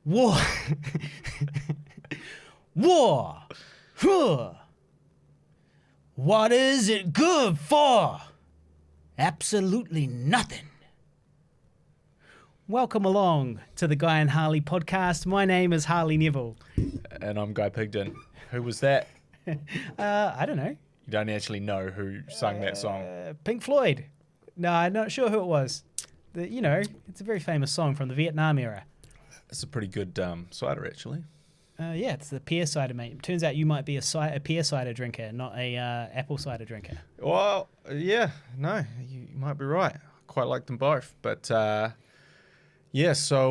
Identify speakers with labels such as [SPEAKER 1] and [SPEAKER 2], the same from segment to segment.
[SPEAKER 1] War. War. Huh. What is it good for? Absolutely nothing. Welcome along to the Guy and Harley podcast. My name is Harley Neville.
[SPEAKER 2] And I'm Guy Pigden. Who was that?
[SPEAKER 1] I don't know.
[SPEAKER 2] You don't actually know who sung that song.
[SPEAKER 1] Pink Floyd. No, I'm not sure who it was. It's a very famous song from the Vietnam era.
[SPEAKER 2] It's a pretty good cider, actually.
[SPEAKER 1] Yeah, it's the pear cider, mate. Turns out you might be a pear cider drinker, not a apple cider drinker.
[SPEAKER 2] Well, yeah, no, you might be right. Quite like them both. But, so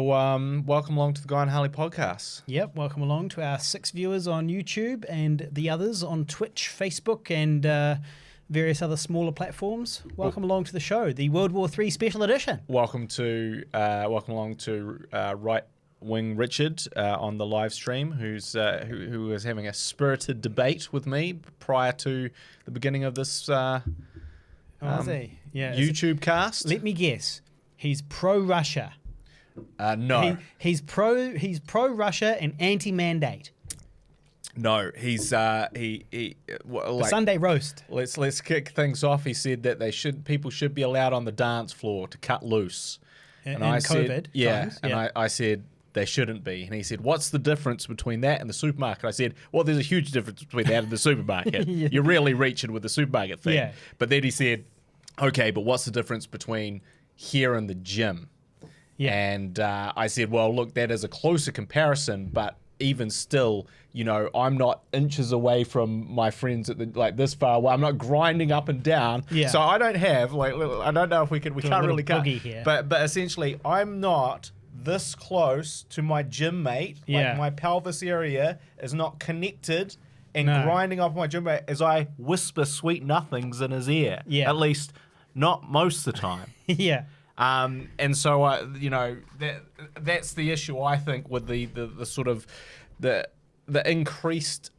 [SPEAKER 2] welcome along to the Guy and Harley podcast.
[SPEAKER 1] Yep, welcome along to our 6 viewers on YouTube and the others on Twitch, Facebook, and various other smaller platforms. Welcome along to the show, the World War III special edition.
[SPEAKER 2] Welcome along to Right Wing Richard on the live stream, who was having a spirited debate with me prior to the beginning of this YouTube cast.
[SPEAKER 1] Let me guess. He's pro-Russia.
[SPEAKER 2] No.
[SPEAKER 1] He's pro-Russia and anti-mandate.
[SPEAKER 2] No, he's
[SPEAKER 1] Sunday roast.
[SPEAKER 2] Let's kick things off. He said that people should be allowed on the dance floor to cut loose.
[SPEAKER 1] And I said,
[SPEAKER 2] I said they shouldn't be. And he said, what's the difference between that and the supermarket? I said, well, there's a huge difference between that and the supermarket.
[SPEAKER 1] Yeah.
[SPEAKER 2] You're really reaching with the supermarket thing.
[SPEAKER 1] Yeah.
[SPEAKER 2] But then he said, okay, but what's the difference between here and the gym?
[SPEAKER 1] Yeah.
[SPEAKER 2] And I said, well, look, that is a closer comparison, but even still, I'm not inches away from my friends at this far away. I'm not grinding up and down.
[SPEAKER 1] Yeah.
[SPEAKER 2] So I don't have, I don't know if we can't really cut.
[SPEAKER 1] Here.
[SPEAKER 2] But essentially, I'm not this close to my gym mate.
[SPEAKER 1] Yeah.
[SPEAKER 2] Like my pelvis area is not connected and grinding up my gym mate as I whisper sweet nothings in his ear.
[SPEAKER 1] Yeah.
[SPEAKER 2] At least not most of the time.
[SPEAKER 1] Yeah.
[SPEAKER 2] And so, that's the issue, I think, with the sort of the increased.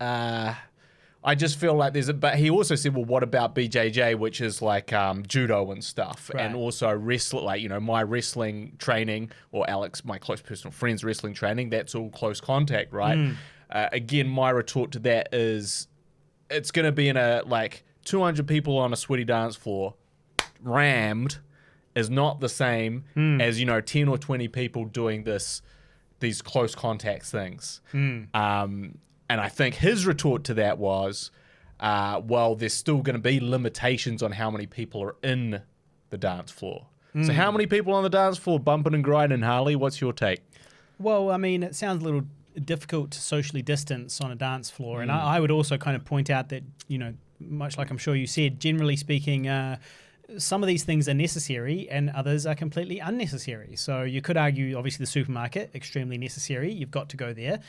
[SPEAKER 2] I just feel like but he also said, well, what about BJJ, which is like judo and stuff,
[SPEAKER 1] right.
[SPEAKER 2] and also wrestling, my wrestling training, or Alex, my close personal friend's wrestling training, that's all close contact, right? Again, my retort to that is, it's going to be in a 200 people on a sweaty dance floor, rammed, is not the same as 10 or 20 people doing these close contacts things. And I think his retort to that was, well, there's still going to be limitations on how many people are in the dance floor. So how many people on the dance floor bumping and grinding, Harley? What's your take?
[SPEAKER 1] Well, I mean, it sounds a little difficult to socially distance on a dance floor. And I would also kind of point out that, much like I'm sure you said, generally speaking, some of these things are necessary and others are completely unnecessary. So you could argue, obviously, the supermarket, extremely necessary. You've got to go there.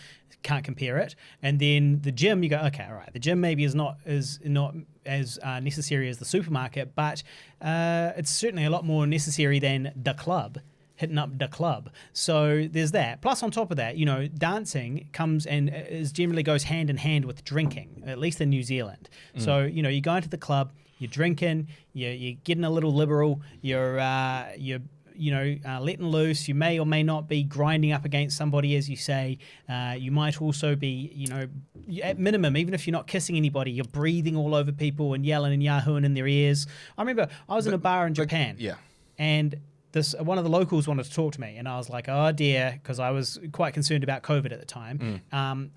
[SPEAKER 1] Can't compare it. And then the gym, you go, okay, all right, the gym maybe is not as necessary as the supermarket, but it's certainly a lot more necessary than the club. Hitting up the club. So there's that. Plus, on top of that, dancing comes and generally goes hand in hand with drinking, at least in New Zealand. So, you go into the club, you're drinking, you're getting a little liberal, you're letting loose. You may or may not be grinding up against somebody, as you say. You might also be, at minimum, even if you're not kissing anybody, you're breathing all over people and yelling and yahooing in their ears. I remember I was in a bar in Japan.
[SPEAKER 2] Yeah.
[SPEAKER 1] And one of the locals wanted to talk to me, and I was like, oh dear, because I was quite concerned about COVID at the time.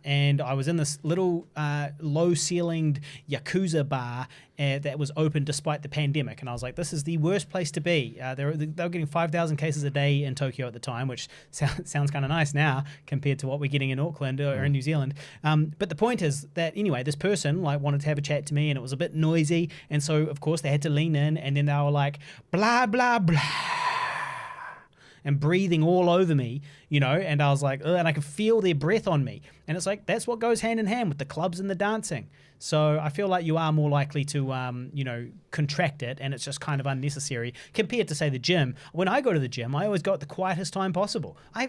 [SPEAKER 1] And I was in this little low-ceilinged Yakuza bar that was open despite the pandemic. And I was like, this is the worst place to be. They were getting 5,000 cases a day in Tokyo at the time, which sounds kind of nice now compared to what we're getting in Auckland or in New Zealand. But the point is that, anyway, this person wanted to have a chat to me, and it was a bit noisy. And so, of course, they had to lean in, and then they were like, blah, blah, blah, and breathing all over me, and I was like, ugh, and I could feel their breath on me. And it's like, that's what goes hand in hand with the clubs and the dancing. So I feel like you are more likely to, contract it, and it's just kind of unnecessary compared to, say, the gym. When I go to the gym, I always go at the quietest time possible. I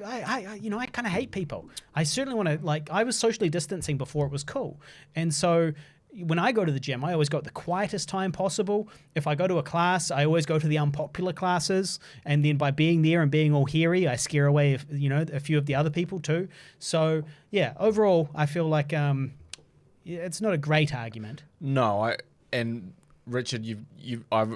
[SPEAKER 1] kind of hate people. I certainly want to, I was socially distancing before it was cool. And so, when I go to the gym, I always go at the quietest time possible. If I go to a class, I always go to the unpopular classes, and then by being there and being all hairy, I scare away, a few of the other people too. So yeah, overall, I feel like it's not a great argument.
[SPEAKER 2] No, and Richard,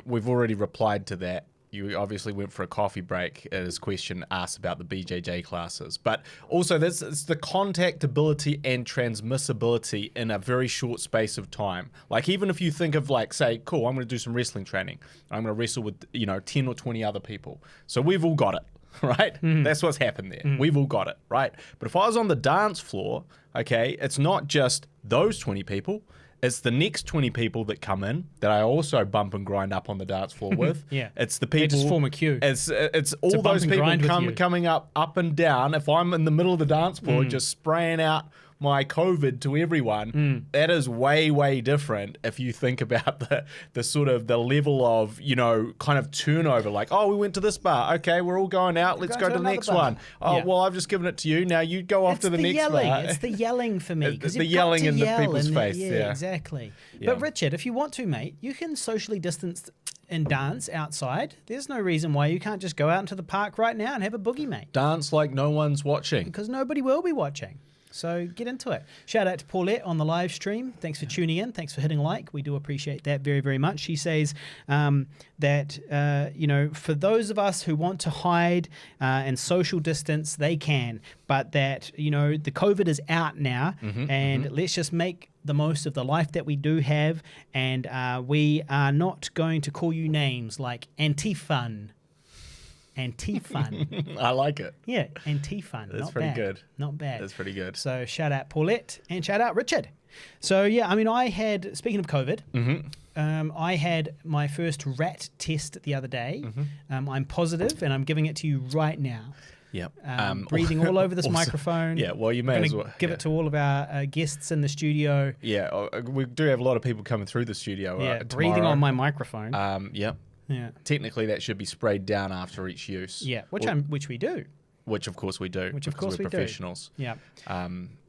[SPEAKER 2] we've already replied to that. You obviously went for a coffee break as question asked about the BJJ classes. But also, it's the contactability and transmissibility in a very short space of time. Like, even if you think of, like, say, cool, I'm going to do some wrestling training. I'm going to wrestle with, 10 or 20 other people. So we've all got it, right? That's what's happened there. We've all got it, right? But if I was on the dance floor, okay, it's not just those 20 people. It's the next 20 people that come in that I also bump and grind up on the dance floor with.
[SPEAKER 1] Yeah.
[SPEAKER 2] It's the people.
[SPEAKER 1] They just form a queue.
[SPEAKER 2] It's all those people coming up and down. If I'm in the middle of the dance floor just spraying out my COVID to everyone, that is way, way different if you think about the sort of the level of, kind of turnover. Like, oh, we went to this bar. Okay, we're all going out. Let's go to the next one. Oh, well, I've just given it to you. Now you go off to the next bar.
[SPEAKER 1] It's the yelling for me.
[SPEAKER 2] It's the yelling in the people's face. Yeah,
[SPEAKER 1] exactly.
[SPEAKER 2] Yeah.
[SPEAKER 1] But Richard, if you want to, mate, you can socially distance and dance outside. There's no reason why you can't just go out into the park right now and have a boogie, mate.
[SPEAKER 2] Dance like no one's watching.
[SPEAKER 1] Because nobody will be watching. So get into it. Shout out to Paulette on the live stream. Thanks for tuning in. Thanks for hitting like. We do appreciate that very, very much. She says that, for those of us who want to hide and social distance, they can. But that, the COVID is out now, and let's just make the most of the life that we do have. And we are not going to call you names like Antifun. Antifun.
[SPEAKER 2] I like it.
[SPEAKER 1] Yeah, Antifun.
[SPEAKER 2] That's pretty good.
[SPEAKER 1] Not bad.
[SPEAKER 2] That's pretty good.
[SPEAKER 1] So shout out Paulette and shout out Richard. So yeah, I mean, speaking of COVID, I had my first rat test the other day. I'm positive and I'm giving it to you right now.
[SPEAKER 2] Yep.
[SPEAKER 1] Breathing all over this
[SPEAKER 2] awesome.
[SPEAKER 1] microphone.
[SPEAKER 2] Yeah, well, you may as well.
[SPEAKER 1] Give it to all of our guests in the studio.
[SPEAKER 2] Yeah, we do have a lot of people coming through the studio.
[SPEAKER 1] Breathing
[SPEAKER 2] tomorrow.
[SPEAKER 1] on my microphone.
[SPEAKER 2] Yep.
[SPEAKER 1] Yeah.
[SPEAKER 2] Technically, that should be sprayed down after each use.
[SPEAKER 1] Yeah, which we do.
[SPEAKER 2] Which of course we do.
[SPEAKER 1] Which of course we do.
[SPEAKER 2] We're professionals.
[SPEAKER 1] Yeah.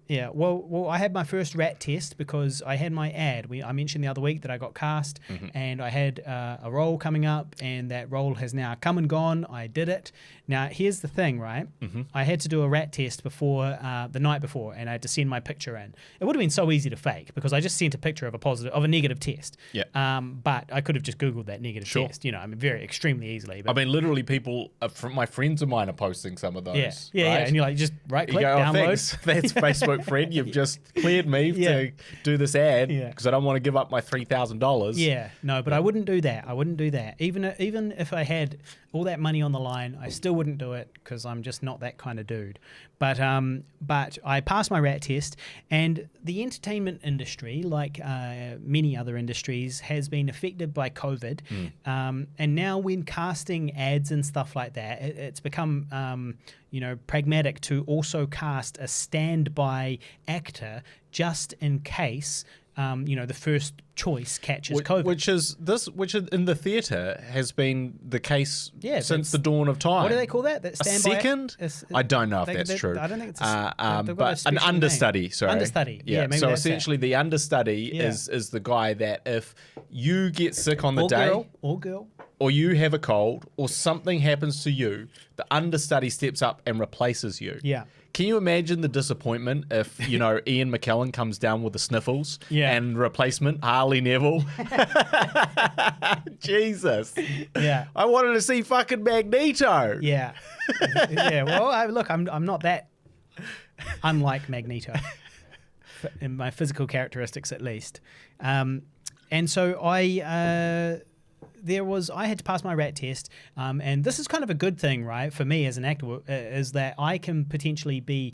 [SPEAKER 1] Yeah, well, I had my first rat test because I had my ad. I mentioned the other week that I got cast, and I had a role coming up, and that role has now come and gone. I did it. Now, here's the thing, right? I had to do a rat test before the night before, and I had to send my picture in. It would have been so easy to fake because I just sent a picture of a negative test.
[SPEAKER 2] Yeah.
[SPEAKER 1] But I could have just Googled that negative test. Very extremely easily. But
[SPEAKER 2] literally, people, my friends of mine are posting some of those.
[SPEAKER 1] Yeah,
[SPEAKER 2] right?
[SPEAKER 1] and you're like, just right click, download.
[SPEAKER 2] Thanks. That's Facebook friend. You've just cleared me to do this ad because I don't want to give up my $3,000.
[SPEAKER 1] Yeah, no, but I wouldn't do that. Even if I had all that money on the line, I still wouldn't do it because I'm just not that kind of dude. But I passed my rat test, and the entertainment industry, like many other industries, has been affected by COVID. And now when casting ads and stuff like that, it's become pragmatic to also cast a standby actor just in case the first choice catches COVID.
[SPEAKER 2] Which in the theatre has been the case since the dawn of time.
[SPEAKER 1] What do they call that? That standby?
[SPEAKER 2] A second? I don't know if that's true.
[SPEAKER 1] I don't think it's
[SPEAKER 2] but an understudy.
[SPEAKER 1] Name.
[SPEAKER 2] Sorry,
[SPEAKER 1] understudy. Yeah, maybe
[SPEAKER 2] so
[SPEAKER 1] that's
[SPEAKER 2] essentially, the understudy is the guy that if you get sick on the day, or you have a cold, or something happens to you, the understudy steps up and replaces you.
[SPEAKER 1] Yeah.
[SPEAKER 2] Can you imagine the disappointment if, Ian McKellen comes down with the sniffles and replacement, Harley Neville? Jesus.
[SPEAKER 1] Yeah.
[SPEAKER 2] I wanted to see fucking Magneto.
[SPEAKER 1] Yeah. Yeah. Well, look, I'm not that unlike Magneto in my physical characteristics, at least. And so I had to pass my rat test, and this is kind of a good thing, right, for me as an actor, is that I can potentially be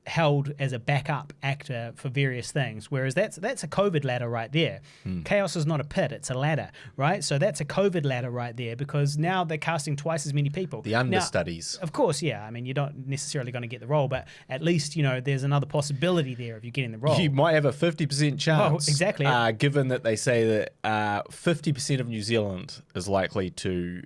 [SPEAKER 1] held as a backup actor for various things, whereas that's a COVID ladder right there. Chaos is not a pit, it's a ladder, right? So that's a COVID ladder right there because now they're casting twice as many people.
[SPEAKER 2] The understudies.
[SPEAKER 1] Now, of course, yeah. I mean, you're not necessarily going to get the role, but at least, there's another possibility there of you getting the role.
[SPEAKER 2] You might have a 50% chance.
[SPEAKER 1] Oh, exactly.
[SPEAKER 2] Given that they say that 50% of New Zealand is likely to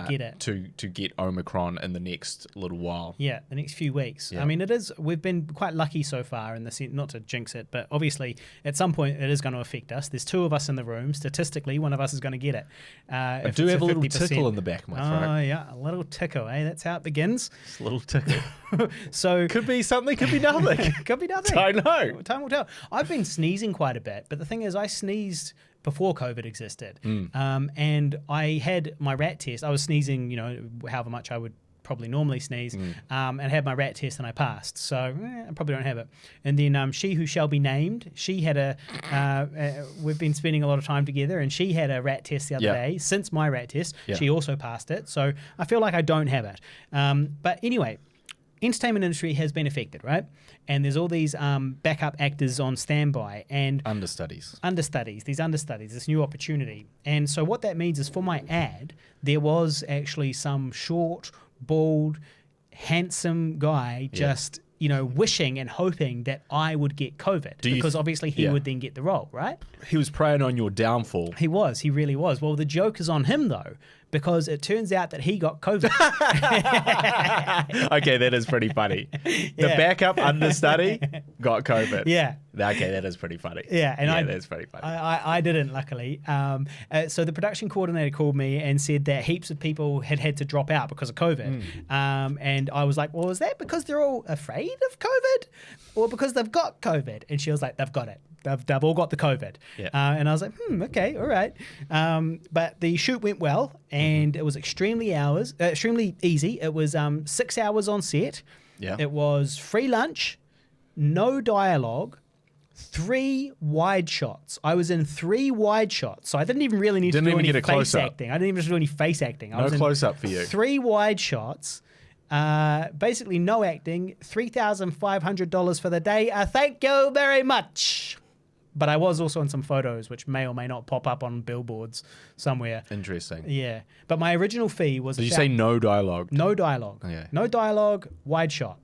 [SPEAKER 2] get it. To get Omicron in the next little while.
[SPEAKER 1] Yeah, the next few weeks.
[SPEAKER 2] Yeah.
[SPEAKER 1] I mean, we've been quite lucky so far in the sense, not to jinx it, but obviously at some point it is going to affect us. There's 2 of us in the room. Statistically, one of us is going to get it.
[SPEAKER 2] I do have a little tickle in the back of my throat.
[SPEAKER 1] Oh, yeah, a little tickle, eh? That's how it begins.
[SPEAKER 2] Just a little tickle.
[SPEAKER 1] So
[SPEAKER 2] could be something, could be nothing.
[SPEAKER 1] Could be nothing.
[SPEAKER 2] Don't know.
[SPEAKER 1] Time will tell. I've been sneezing quite a bit, but the thing is, I sneezed before COVID existed, and I had my rat test. I was sneezing, however much I would probably normally sneeze, and had my rat test and I passed. So I probably don't have it. And then she who shall be named, she had we've been spending a lot of time together, and she had a rat test the other day. Since my rat test, she also passed it. So I feel like I don't have it. But anyway, entertainment industry has been affected, right? And there's all these backup actors on standby and
[SPEAKER 2] understudies,
[SPEAKER 1] this new opportunity. And so what that means is for my ad, there was actually some short, bald, handsome guy just, wishing and hoping that I would get COVID because obviously he would then get the role, right?
[SPEAKER 2] He was preying on your downfall.
[SPEAKER 1] He really was. Well, the joke is on him though, because it turns out that he got COVID.
[SPEAKER 2] Okay, that is pretty funny. The backup understudy got COVID.
[SPEAKER 1] Yeah.
[SPEAKER 2] Okay, that is pretty funny.
[SPEAKER 1] Yeah, and
[SPEAKER 2] that's pretty funny.
[SPEAKER 1] I didn't, luckily. So the production coordinator called me and said that heaps of people had to drop out because of COVID. And I was like, well, is that because they're all afraid of COVID or because they've got COVID? And she was like, they've got it. They've all got the COVID. Yeah. And I was like, okay, all right. But the shoot went well, and it was extremely easy. It was 6 hours on set.
[SPEAKER 2] Yeah.
[SPEAKER 1] It was free lunch, no dialogue, 3 wide shots. I was in 3 wide shots, so I didn't even really need to do any face acting. I didn't even do any face acting.
[SPEAKER 2] No close up for you.
[SPEAKER 1] 3 wide shots. Basically no acting. $3,500 for the day. Thank you very much. But I was also in some photos, which may or may not pop up on billboards somewhere.
[SPEAKER 2] Interesting.
[SPEAKER 1] Yeah. But my original fee was...
[SPEAKER 2] Did you say no dialogue?
[SPEAKER 1] No dialogue.
[SPEAKER 2] Okay.
[SPEAKER 1] No dialogue, wide shot.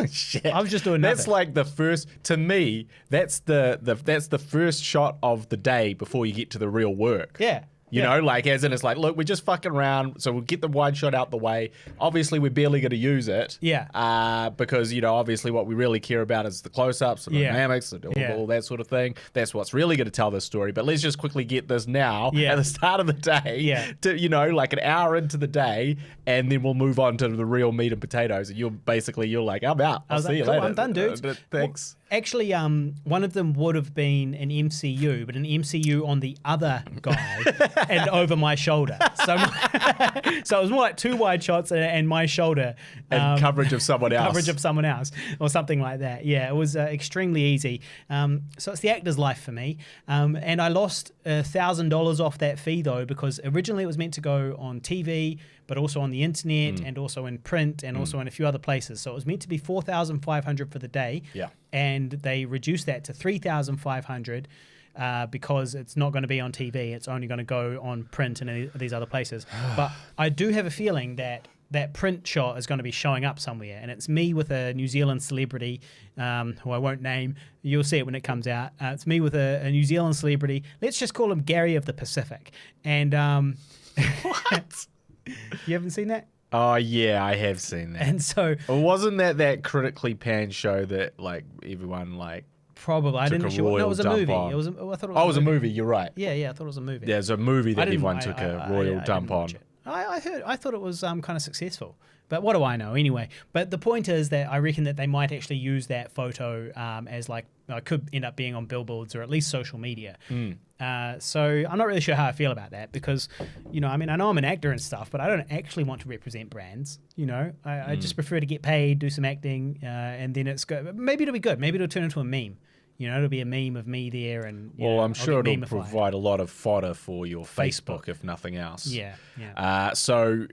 [SPEAKER 2] Shit.
[SPEAKER 1] I was just doing nothing.
[SPEAKER 2] That's like the first... To me, that's the first shot of the day before you get to the real work.
[SPEAKER 1] Yeah.
[SPEAKER 2] You know, like as in it's like, look, we're just fucking around, so we'll get the wide shot out the way. Obviously, we're barely going to use it.
[SPEAKER 1] Yeah.
[SPEAKER 2] Because, obviously what we really care about is the close-ups, the dynamics, all that sort of thing. That's what's really going to tell this story. But let's just quickly get this now at the start of the day, to, like an hour into the day, and then we'll move on to the real meat and potatoes. And you're like, I'm out. I'll see you later.
[SPEAKER 1] I'm done, dude.
[SPEAKER 2] Thanks.
[SPEAKER 1] Well, actually, one of them would have been an MCU, but an MCU on the other guy and over my shoulder. So it was more like 2 wide shots and my shoulder.
[SPEAKER 2] And coverage of someone else.
[SPEAKER 1] Coverage of someone else or something like that. Yeah, it was extremely easy. So it's the actor's life for me. And I lost $1,000 off that fee, though, because originally it was meant to go on TV, but also on the internet and also in print and also in a few other places. So it was meant to be $4,500 for the day.
[SPEAKER 2] Yeah.
[SPEAKER 1] And they reduced that to $3,500 because it's not going to be on TV. It's only going to go on print and these other places. But I do have a feeling that that print shot is going to be showing up somewhere, and it's me with a New Zealand celebrity who I won't name. You'll see it when it comes out. It's me with a New Zealand celebrity. Let's just call him Gary of the Pacific. And
[SPEAKER 2] what?
[SPEAKER 1] You haven't seen that?
[SPEAKER 2] Oh yeah, I have seen that.
[SPEAKER 1] And so,
[SPEAKER 2] wasn't that critically panned show that like everyone like?
[SPEAKER 1] Probably. I didn't actually. No, it was a movie.
[SPEAKER 2] On.
[SPEAKER 1] I thought it was.
[SPEAKER 2] Oh, it was a movie. You're right.
[SPEAKER 1] Yeah, I thought it was a movie.
[SPEAKER 2] There's a movie that everyone took a royal dump on.
[SPEAKER 1] I thought it was kind of successful, but what do I know anyway? But the point is that I reckon that they might actually use that photo as like could end up being on billboards or at least social media. So I'm not really sure how I feel about that because, I know I'm an actor and stuff, but I don't actually want to represent brands. I just prefer to get paid, do some acting, and then it's good. Maybe it'll be good. Maybe it'll turn into a meme. It'll be a meme of me there, and
[SPEAKER 2] I'm sure it'll provide a lot of fodder for your Facebook if nothing else.
[SPEAKER 1] Yeah.
[SPEAKER 2] So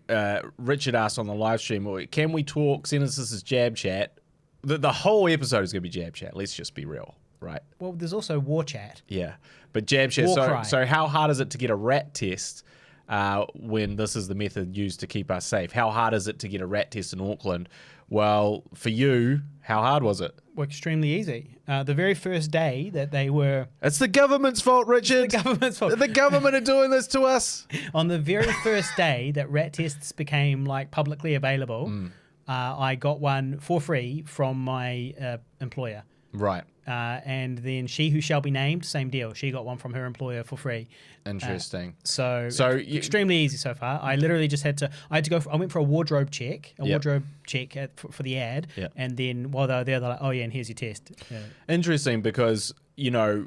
[SPEAKER 2] Richard asked on the live stream, can we talk? Since this is Jab Chat, the whole episode is going to be Jab Chat. Let's just be real, right?
[SPEAKER 1] Well, there's also War Chat.
[SPEAKER 2] Yeah, but Jab Chat. So how hard is it to get a rat test when this is the method used to keep us safe? How hard is it to get a rat test in Auckland? Well, for you, how hard was it?
[SPEAKER 1] Well, extremely easy. The very first day that they were...
[SPEAKER 2] It's the government's fault, Richard.
[SPEAKER 1] It's the government's fault.
[SPEAKER 2] The government are doing this to us.
[SPEAKER 1] On the very first day that rat tests became like publicly available, I got one for free from my employer.
[SPEAKER 2] Right.
[SPEAKER 1] And then she who shall be named, same deal. She got one from her employer for free.
[SPEAKER 2] Interesting.
[SPEAKER 1] So extremely easy so far. I literally just had to go. I went for a wardrobe check, for the ad, and then while they were there, they're like, "Oh yeah, and here's your test." Yeah.
[SPEAKER 2] Interesting, because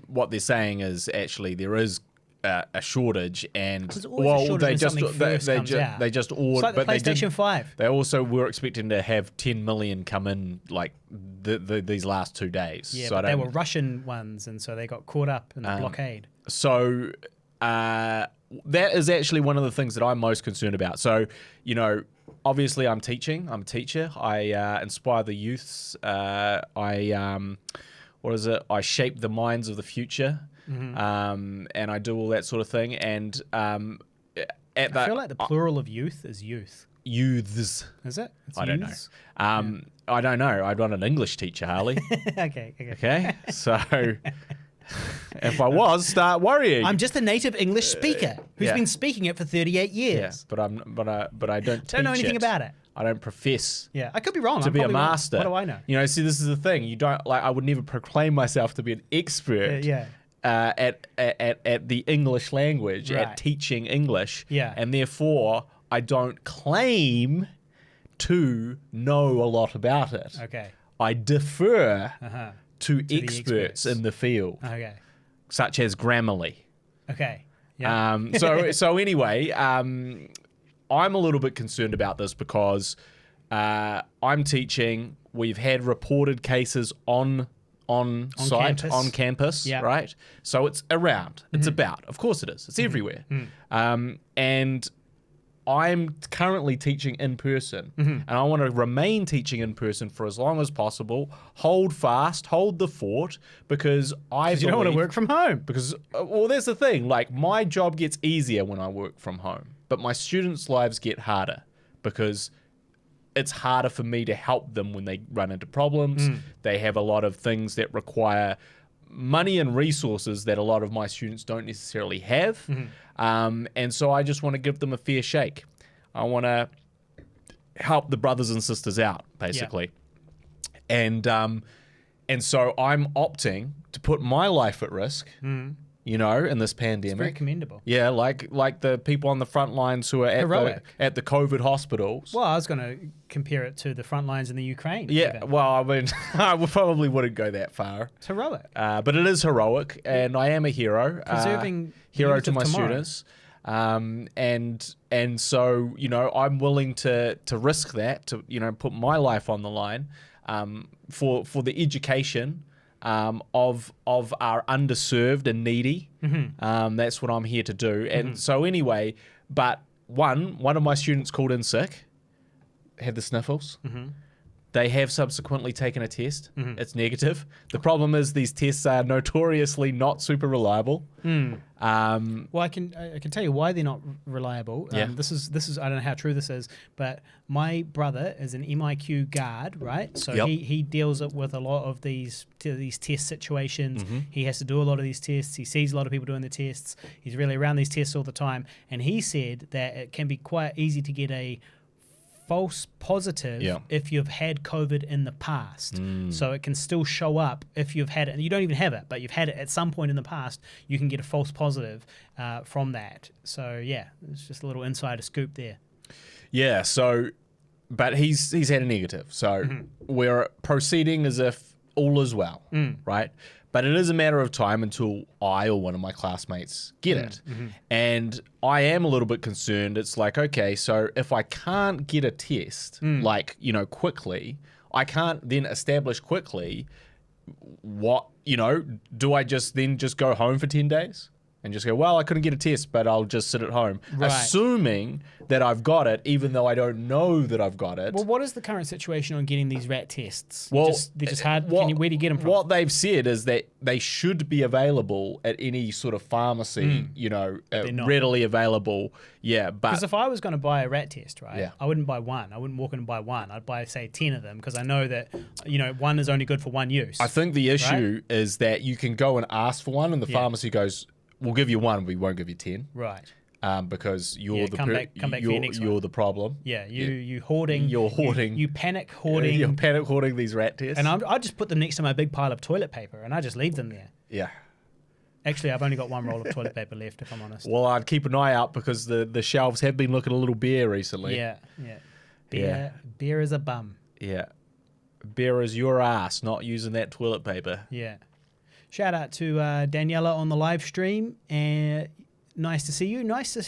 [SPEAKER 2] what they're saying is actually there is a shortage, and
[SPEAKER 1] a shortage
[SPEAKER 2] they
[SPEAKER 1] when
[SPEAKER 2] just
[SPEAKER 1] something first comes out.
[SPEAKER 2] they just
[SPEAKER 1] It's
[SPEAKER 2] ordered,
[SPEAKER 1] like the
[SPEAKER 2] but
[SPEAKER 1] PlayStation 5.
[SPEAKER 2] They also were expecting to have 10 million come in like these last 2 days.
[SPEAKER 1] Yeah,
[SPEAKER 2] so
[SPEAKER 1] but they were Russian ones, and so they got caught up in the blockade.
[SPEAKER 2] So that is actually one of the things that I'm most concerned about. So, obviously I'm teaching. I'm a teacher. I inspire the youths. I shape the minds of the future. And I do all that sort of thing. And I
[SPEAKER 1] feel like the plural of youth is youth.
[SPEAKER 2] Youths.
[SPEAKER 1] Is it? It's
[SPEAKER 2] I don't know.
[SPEAKER 1] youths?
[SPEAKER 2] I don't know. I'm not an English teacher, Harley. Okay. So if I was, start worrying.
[SPEAKER 1] I'm just a native English speaker who's been speaking it for 38 years.
[SPEAKER 2] Yeah, but I don't
[SPEAKER 1] know anything about it.
[SPEAKER 2] I don't profess.
[SPEAKER 1] Yeah, I could be wrong.
[SPEAKER 2] To be a master.
[SPEAKER 1] Wrong. What do I know?
[SPEAKER 2] See, this is the thing. You don't I would never proclaim myself to be an expert. At the English language, at teaching English.
[SPEAKER 1] Yeah.
[SPEAKER 2] And therefore, I don't claim to know a lot about it.
[SPEAKER 1] Okay.
[SPEAKER 2] I defer to
[SPEAKER 1] the
[SPEAKER 2] experts in the field.
[SPEAKER 1] Okay.
[SPEAKER 2] Such as Grammarly.
[SPEAKER 1] Okay. Yeah.
[SPEAKER 2] So anyway, I'm a little bit concerned about this because I'm teaching. We've had reported cases on site,
[SPEAKER 1] campus.
[SPEAKER 2] on campus, right? So it's around. It's about. Of course it is. It's everywhere. And I'm currently teaching in person, and I want to remain teaching in person for as long as possible. Hold fast, hold the fort, because
[SPEAKER 1] you don't want to work from home.
[SPEAKER 2] Because, that's the thing. Like, my job gets easier when I work from home, but my students' lives get harder because it's harder for me to help them when they run into problems. They have a lot of things that require money and resources that a lot of my students don't necessarily have. And so I just want to give them a fair shake. I want to help the brothers and sisters out, basically. And so I'm opting to put my life at risk, in this pandemic.
[SPEAKER 1] It's very commendable.
[SPEAKER 2] Yeah, like the people on the front lines who are at the COVID hospitals.
[SPEAKER 1] Well, I was going to compare it to the front lines in the Ukraine.
[SPEAKER 2] Yeah,
[SPEAKER 1] even.
[SPEAKER 2] well, I mean, I probably wouldn't go that far.
[SPEAKER 1] It's heroic.
[SPEAKER 2] But it is heroic, and I am a hero.
[SPEAKER 1] Preserving
[SPEAKER 2] hero
[SPEAKER 1] youth
[SPEAKER 2] to
[SPEAKER 1] of
[SPEAKER 2] my
[SPEAKER 1] tomorrow.
[SPEAKER 2] students. And so, I'm willing to risk that, to, put my life on the line for the education of our underserved and needy. That's what I'm here to do. And so anyway, but one of my students called in sick, had the sniffles. They have subsequently taken a test. It's negative. The problem is these tests are notoriously not super reliable.
[SPEAKER 1] Well, I can tell you why they're not reliable. This is I don't know how true this is, but my brother is an MIQ guard, right? So he deals with a lot of these test situations. He has to do a lot of these tests. He sees a lot of people doing the tests. He's really around these tests all the time, and he said that it can be quite easy to get a false positive if you've had COVID in the past. So it can still show up if you've had it. And you don't even have it, but you've had it at some point in the past. You can get a false positive from that. So, it's just a little insider scoop there.
[SPEAKER 2] Yeah, so, but he's had a negative. So we're proceeding as if all is well, right? But it is a matter of time until I or one of my classmates get it. And I am a little bit concerned. It's like, okay, so if I can't get a test, quickly, I can't then establish quickly what, do I just go home for 10 days? And just go, well, I couldn't get a test, but I'll just sit at home.
[SPEAKER 1] Right.
[SPEAKER 2] Assuming that I've got it, even though I don't know that I've got it.
[SPEAKER 1] Well, what is the current situation on getting these rat tests?
[SPEAKER 2] Well,
[SPEAKER 1] they're just hard. Where do you get them from?
[SPEAKER 2] What they've said is that they should be available at any sort of pharmacy, readily available. Yeah, but...
[SPEAKER 1] Because if I was going to buy a rat test, right, I wouldn't buy one. I wouldn't walk in and buy one. I'd buy, say, 10 of them because I know that, one is only good for one use.
[SPEAKER 2] I think the issue is that you can go and ask for one and the pharmacy goes... We'll give you one, we won't give you 10.
[SPEAKER 1] Right.
[SPEAKER 2] because you're
[SPEAKER 1] come back for your next
[SPEAKER 2] you're
[SPEAKER 1] one.
[SPEAKER 2] the problem.
[SPEAKER 1] Yeah, you hoarding.
[SPEAKER 2] You're hoarding.
[SPEAKER 1] You panic hoarding.
[SPEAKER 2] You're panic hoarding these rat tests.
[SPEAKER 1] And I just put them next to my big pile of toilet paper, and I just leave them there.
[SPEAKER 2] Yeah.
[SPEAKER 1] Actually, I've only got one roll of toilet paper left, if I'm honest.
[SPEAKER 2] Well, I'd keep an eye out because the shelves have been looking a little bare recently.
[SPEAKER 1] Yeah. Beer is a bum.
[SPEAKER 2] Yeah. Bare is your ass not using that toilet paper.
[SPEAKER 1] Yeah. Shout out to Daniela on the live stream, and nice to see you. Nice to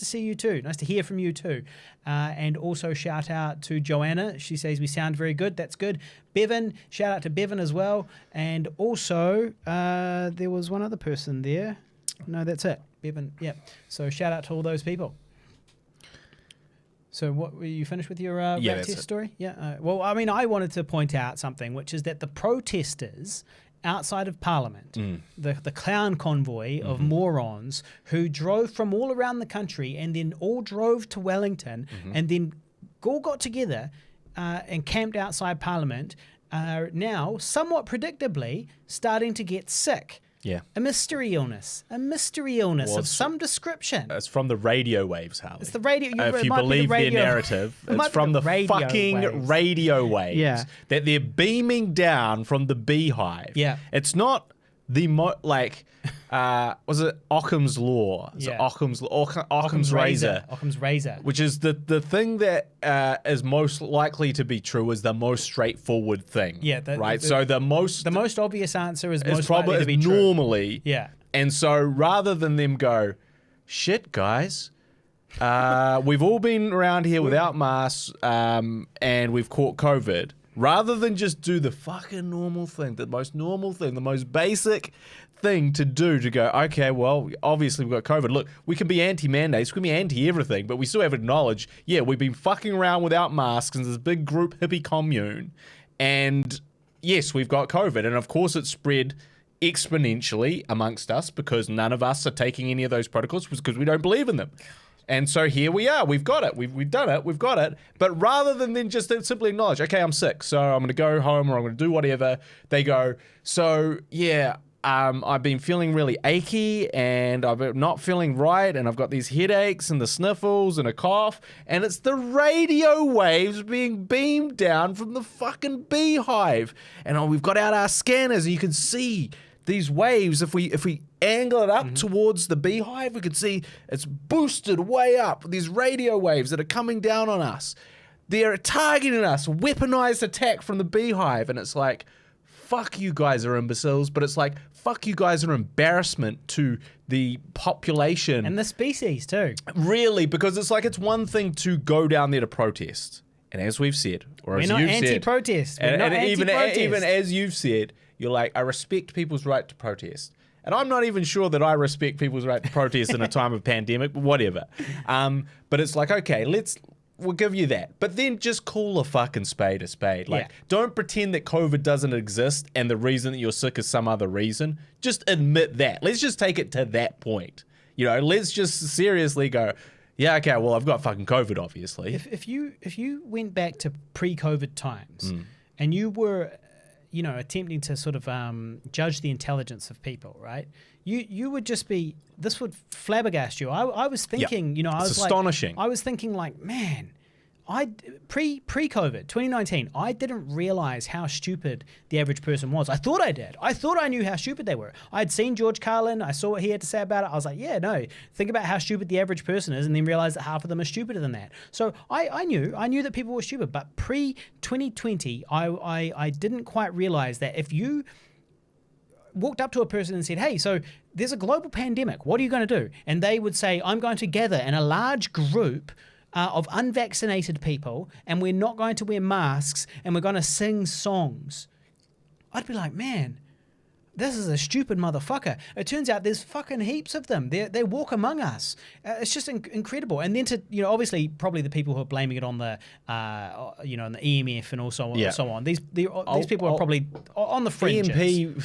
[SPEAKER 1] see you too. Nice to hear from you too. And also shout out to Joanna. She says we sound very good. That's good. Bevan, shout out to Bevan as well. And also there was one other person there. No, that's it. Bevan. Yeah. So shout out to all those people. So what were you finished with your rat test story? Yeah. Well, I mean, I wanted to point out something, which is that the protesters outside of Parliament, the clown convoy of morons who drove from all around the country and then all drove to Wellington and then all got together and camped outside Parliament are now, somewhat predictably, starting to get sick.
[SPEAKER 2] Yeah.
[SPEAKER 1] A mystery illness of some description.
[SPEAKER 2] It's from the radio waves, Harley.
[SPEAKER 1] It's the radio.
[SPEAKER 2] If you believe their narrative, it's from the fucking radio waves that they're beaming down from the beehive.
[SPEAKER 1] Yeah.
[SPEAKER 2] It's not the was it Occam's law? Is it Occam's razor?
[SPEAKER 1] Occam's razor.
[SPEAKER 2] Which is the thing that is most likely to be true is the most straightforward thing.
[SPEAKER 1] Yeah.
[SPEAKER 2] Right? So the most
[SPEAKER 1] obvious answer is most likely to be true.
[SPEAKER 2] Normally.
[SPEAKER 1] Yeah.
[SPEAKER 2] And so rather than them go, shit, guys, we've all been around here without masks and we've caught COVID, rather than just do the fucking normal thing, the most normal thing, the most basic thing to do to go, okay, well, obviously we've got COVID. Look, we can be anti-mandates, we can be anti-everything, but we still have to acknowledge, yeah, we've been fucking around without masks in this big group hippie commune, and yes, we've got COVID, and of course it's spread exponentially amongst us because none of us are taking any of those protocols because we don't believe in them. And so here we are. We've got it. We've done it. We've got it. But rather than then just simply acknowledge, okay, I'm sick, so I'm going to go home or I'm going to do whatever, they go, so yeah, I've been feeling really achy and I'm not feeling right and I've got these headaches and the sniffles and a cough, and it's the radio waves being beamed down from the fucking beehive. And we've got out our scanners and you can see these waves. If we angle it up towards the beehive, we can see it's boosted way up. These radio waves that are coming down on us. They're targeting us, weaponized attack from the beehive. And it's like, fuck, you guys are imbeciles. But it's like, fuck, you guys are embarrassment to the population.
[SPEAKER 1] And the species too.
[SPEAKER 2] Really, because it's like, it's one thing to go down there to protest. And as we've said, or
[SPEAKER 1] We're
[SPEAKER 2] as
[SPEAKER 1] not
[SPEAKER 2] you've said.
[SPEAKER 1] anti-protest. We're
[SPEAKER 2] And
[SPEAKER 1] not anti-protest.
[SPEAKER 2] even as you've said, you're like, I respect people's right to protest. And I'm not even sure that I respect people's right to protest in a time of pandemic, but whatever. But it's like, okay, we'll give you that. But then just call a fucking spade a spade. Like, don't pretend that COVID doesn't exist and the reason that you're sick is some other reason. Just admit that. Let's just take it to that point. You know, let's just seriously go, yeah, okay, well, I've got fucking COVID, obviously.
[SPEAKER 1] If you went back to pre-COVID times and you were, you know, attempting to sort of judge the intelligence of people, right? You would just be, this would flabbergast you. I was thinking, you know, I was
[SPEAKER 2] astonishing.
[SPEAKER 1] I was thinking like, man, pre-COVID, 2019, I didn't realize how stupid the average person was. I thought I did. I thought I knew how stupid they were. I'd seen George Carlin. I saw what he had to say about it. I was like, yeah, no, think about how stupid the average person is and then realize that half of them are stupider than that. So I knew that people were stupid, but pre-2020, I didn't quite realize that if you walked up to a person and said, hey, so there's a global pandemic, what are you going to do? And they would say, I'm going to gather in a large group of unvaccinated people, and we're not going to wear masks, and we're going to sing songs. I'd be like, man, this is a stupid motherfucker. It turns out there's fucking heaps of them. They walk among us. It's just incredible. And then to, you know, obviously probably the people who are blaming it on the, you know, on the EMF and so on. These people are probably on the fringes.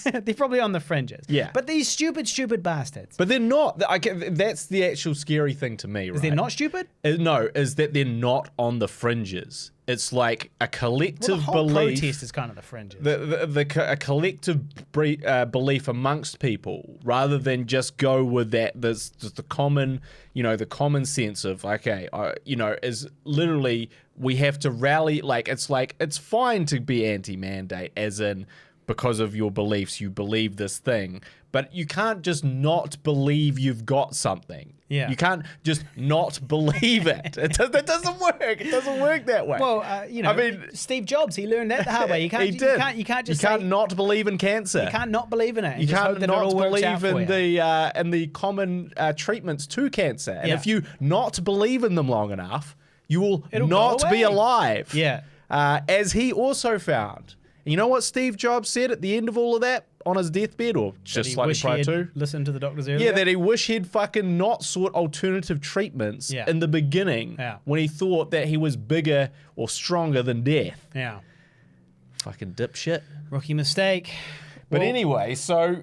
[SPEAKER 1] They're probably on the fringes.
[SPEAKER 2] Yeah.
[SPEAKER 1] But these stupid bastards.
[SPEAKER 2] But they're not. That's the actual scary thing to me, right?
[SPEAKER 1] Is they're not stupid?
[SPEAKER 2] No, is that they're not on the fringes. It's like a collective
[SPEAKER 1] the whole
[SPEAKER 2] belief.
[SPEAKER 1] protest is kind of the fringes.
[SPEAKER 2] A collective belief amongst people, rather than just go with that. There's just the common, the common sense of, okay, is literally we have to rally. It's fine to be anti-mandate, as in because of your beliefs, you believe this thing, but you can't just not believe you've got something.
[SPEAKER 1] Yeah.
[SPEAKER 2] You can't just not believe it. That doesn't work. It doesn't work that way.
[SPEAKER 1] Well, I mean, Steve Jobs, he learned that the hard way. You can't,
[SPEAKER 2] he did.
[SPEAKER 1] You can't just
[SPEAKER 2] you can't not believe in cancer.
[SPEAKER 1] You can't not believe in it.
[SPEAKER 2] You can't not believe in
[SPEAKER 1] the
[SPEAKER 2] common treatments to cancer. And
[SPEAKER 1] Yeah.
[SPEAKER 2] if you not believe in them long enough, you will
[SPEAKER 1] It'll
[SPEAKER 2] not
[SPEAKER 1] go
[SPEAKER 2] be
[SPEAKER 1] away.
[SPEAKER 2] alive.
[SPEAKER 1] Yeah.
[SPEAKER 2] As he also found. And you know what Steve Jobs said at the end of all of that on his deathbed, or just slightly prior to?
[SPEAKER 1] Listen to the doctors earlier.
[SPEAKER 2] Yeah, that he wished he'd fucking not sought alternative treatments in the beginning when he thought that he was bigger or stronger than death.
[SPEAKER 1] Yeah.
[SPEAKER 2] Fucking dipshit.
[SPEAKER 1] Rookie mistake.
[SPEAKER 2] But
[SPEAKER 1] Well,
[SPEAKER 2] anyway, so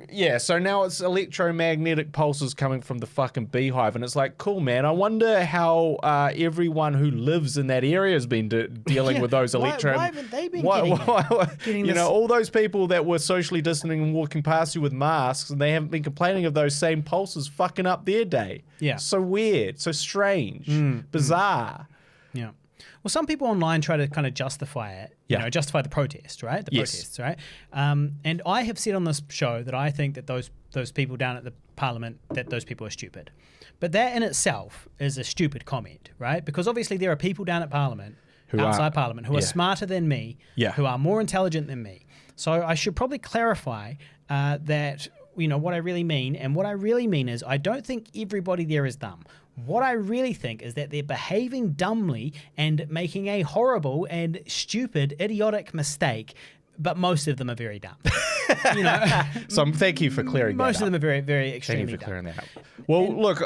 [SPEAKER 2] now it's electromagnetic pulses coming from the fucking beehive, and it's like, cool, man. I wonder how everyone who lives in that area has been dealing with those
[SPEAKER 1] why haven't they been getting this?
[SPEAKER 2] all those people that were socially distancing and walking past you with masks, and they haven't been complaining of those same pulses fucking up their day.
[SPEAKER 1] Yeah.
[SPEAKER 2] So weird, so strange, bizarre.
[SPEAKER 1] Yeah. Well, some people online try to kind of justify it, justify the protest, right? The protests, right? And I have said on this show that I think that those people down at the parliament, that those people are stupid. But that in itself is a stupid comment, right? Because obviously there are people down at parliament, outside parliament, who are smarter than me, who are more intelligent than me. So I should probably clarify that, what I really mean. And what I really mean is I don't think everybody there is dumb. What I really think is that they're behaving dumbly and making a horrible and stupid, idiotic mistake, but most of them are very dumb.
[SPEAKER 2] So thank you for clearing that up.
[SPEAKER 1] Most of them are very, very extremely
[SPEAKER 2] Thank you for
[SPEAKER 1] dumb.
[SPEAKER 2] clearing that up. Well, look,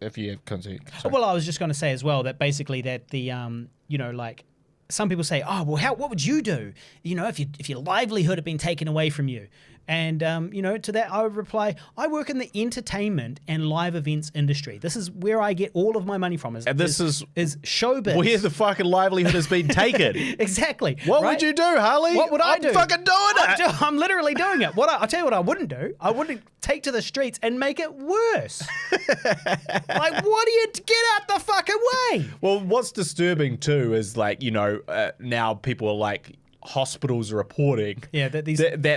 [SPEAKER 2] if you have continue.
[SPEAKER 1] Well, I was just going to say as well that basically that the, some people say, oh, well, what would you do, if your livelihood had been taken away from you? And, to that I would reply, I work in the entertainment and live events industry. This is where I get all of my money from. Is showbiz.
[SPEAKER 2] Where the fucking livelihood has been taken.
[SPEAKER 1] Exactly.
[SPEAKER 2] What would you do, Harley?
[SPEAKER 1] What would I do?
[SPEAKER 2] I'm fucking doing it.
[SPEAKER 1] I'm literally doing it. I'll tell you what I wouldn't do. I wouldn't take to the streets and make it worse. What do you get out the fucking way?
[SPEAKER 2] Well, what's disturbing too is now people are like, hospitals are reporting that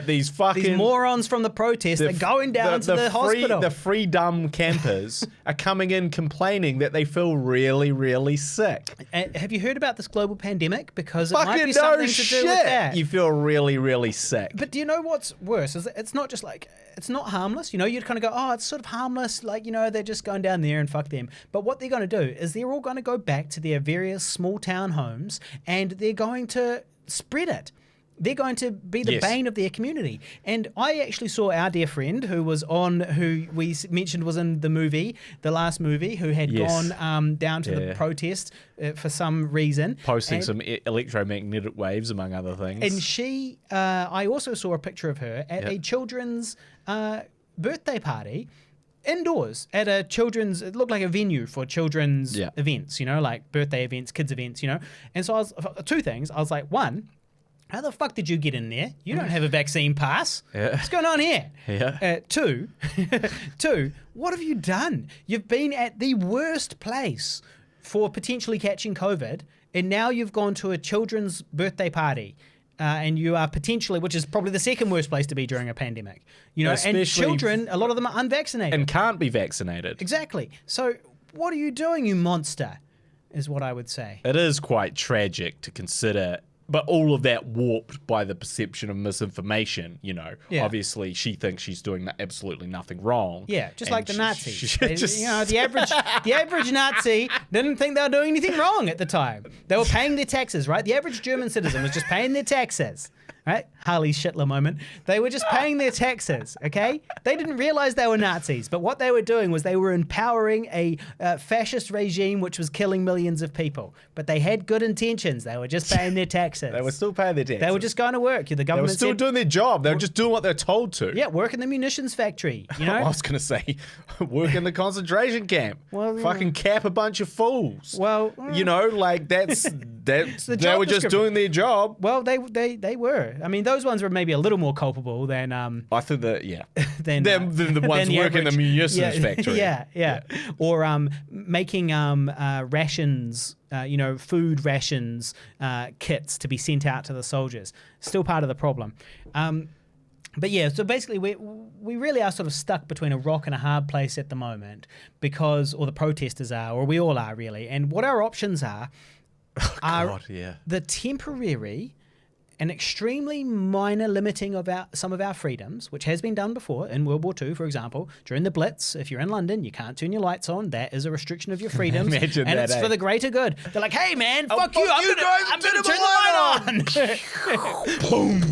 [SPEAKER 2] these
[SPEAKER 1] morons from the protest are going down to the hospital.
[SPEAKER 2] The free dumb campers are coming in complaining that they feel really, really sick.
[SPEAKER 1] Have you heard about this global pandemic? Because it
[SPEAKER 2] fucking
[SPEAKER 1] might be something to do with that.
[SPEAKER 2] You feel really, really sick.
[SPEAKER 1] But do you know what's worse? Is it's not just it's not harmless. You'd kind of go, oh, it's sort of harmless. They're just going down there and fuck them. But what they're going to do is they're all going to go back to their various small town homes and they're going to spread it. They're going to be the bane of their community. And I actually saw our dear friend who we mentioned was in the last movie, who had gone down to the protest for some reason.
[SPEAKER 2] Posting some electromagnetic waves, among other things.
[SPEAKER 1] And she, I also saw a picture of her at a children's birthday party. Indoors at a children's, it looked like a venue for children's events, like birthday events, kids events, And so two things. I was like, one, how the fuck did you get in there? You don't have a vaccine pass. What's going on here? Two, what have you done? You've been at the worst place for potentially catching COVID, and now you've gone to a children's birthday party. And you are potentially, which is probably the second worst place to be during a pandemic, and children, a lot of them are unvaccinated.
[SPEAKER 2] And can't be vaccinated.
[SPEAKER 1] Exactly. So what are you doing, you monster, is what I would say.
[SPEAKER 2] It is quite tragic to consider, but all of that warped by the perception of misinformation, Obviously, she thinks she's doing absolutely nothing wrong.
[SPEAKER 1] Yeah, just like the Nazis. The average Nazi didn't think they were doing anything wrong at the time. They were paying their taxes, right? The average German citizen was just paying their taxes. Right? Harley Shitler moment. They were just paying their taxes, okay? They didn't realize they were Nazis, but what they were doing was they were empowering a fascist regime which was killing millions of people. But they had good intentions. They were just paying their taxes.
[SPEAKER 2] They were still paying their taxes.
[SPEAKER 1] They were just going to work. The government
[SPEAKER 2] they were still doing their job. They were just doing what they're told to.
[SPEAKER 1] Yeah, work in the munitions factory,
[SPEAKER 2] I was going to say, work in the concentration camp.
[SPEAKER 1] Well,
[SPEAKER 2] fucking cap a bunch of fools.
[SPEAKER 1] Well,
[SPEAKER 2] that's They were just doing their job.
[SPEAKER 1] Well, they were. I mean, those ones were maybe a little more culpable than
[SPEAKER 2] I think that
[SPEAKER 1] than
[SPEAKER 2] the ones working in the munitions factory.
[SPEAKER 1] Yeah. Or making rations, food rations kits to be sent out to the soldiers. Still part of the problem. But yeah, so basically we really are sort of stuck between a rock and a hard place at the moment or the protesters are, or we all are really. And what our options are the temporary and extremely minor limiting of some of our freedoms, which has been done before in World War II, for example. During the Blitz, if you're in London, you can't turn your lights on. That is a restriction of your freedoms.
[SPEAKER 2] Imagine
[SPEAKER 1] and
[SPEAKER 2] that,
[SPEAKER 1] it's for the greater good. They're like, hey, man, fuck you. I'm going to turn the light on.
[SPEAKER 2] Boom.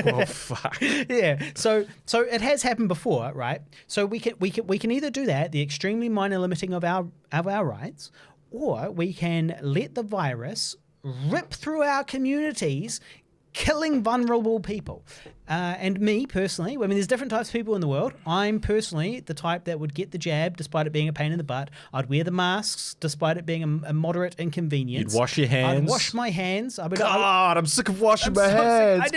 [SPEAKER 2] Oh, fuck.
[SPEAKER 1] Yeah. So it has happened before, right? So we can either do that, the extremely minor limiting of our rights, or we can let the virus rip through our communities, killing vulnerable people. And me, personally, I mean, there's different types of people in the world. I'm personally the type that would get the jab despite it being a pain in the butt. I'd wear the masks despite it being a moderate inconvenience.
[SPEAKER 2] You'd wash your hands.
[SPEAKER 1] I'd wash my hands.
[SPEAKER 2] I'm sick of washing my hands.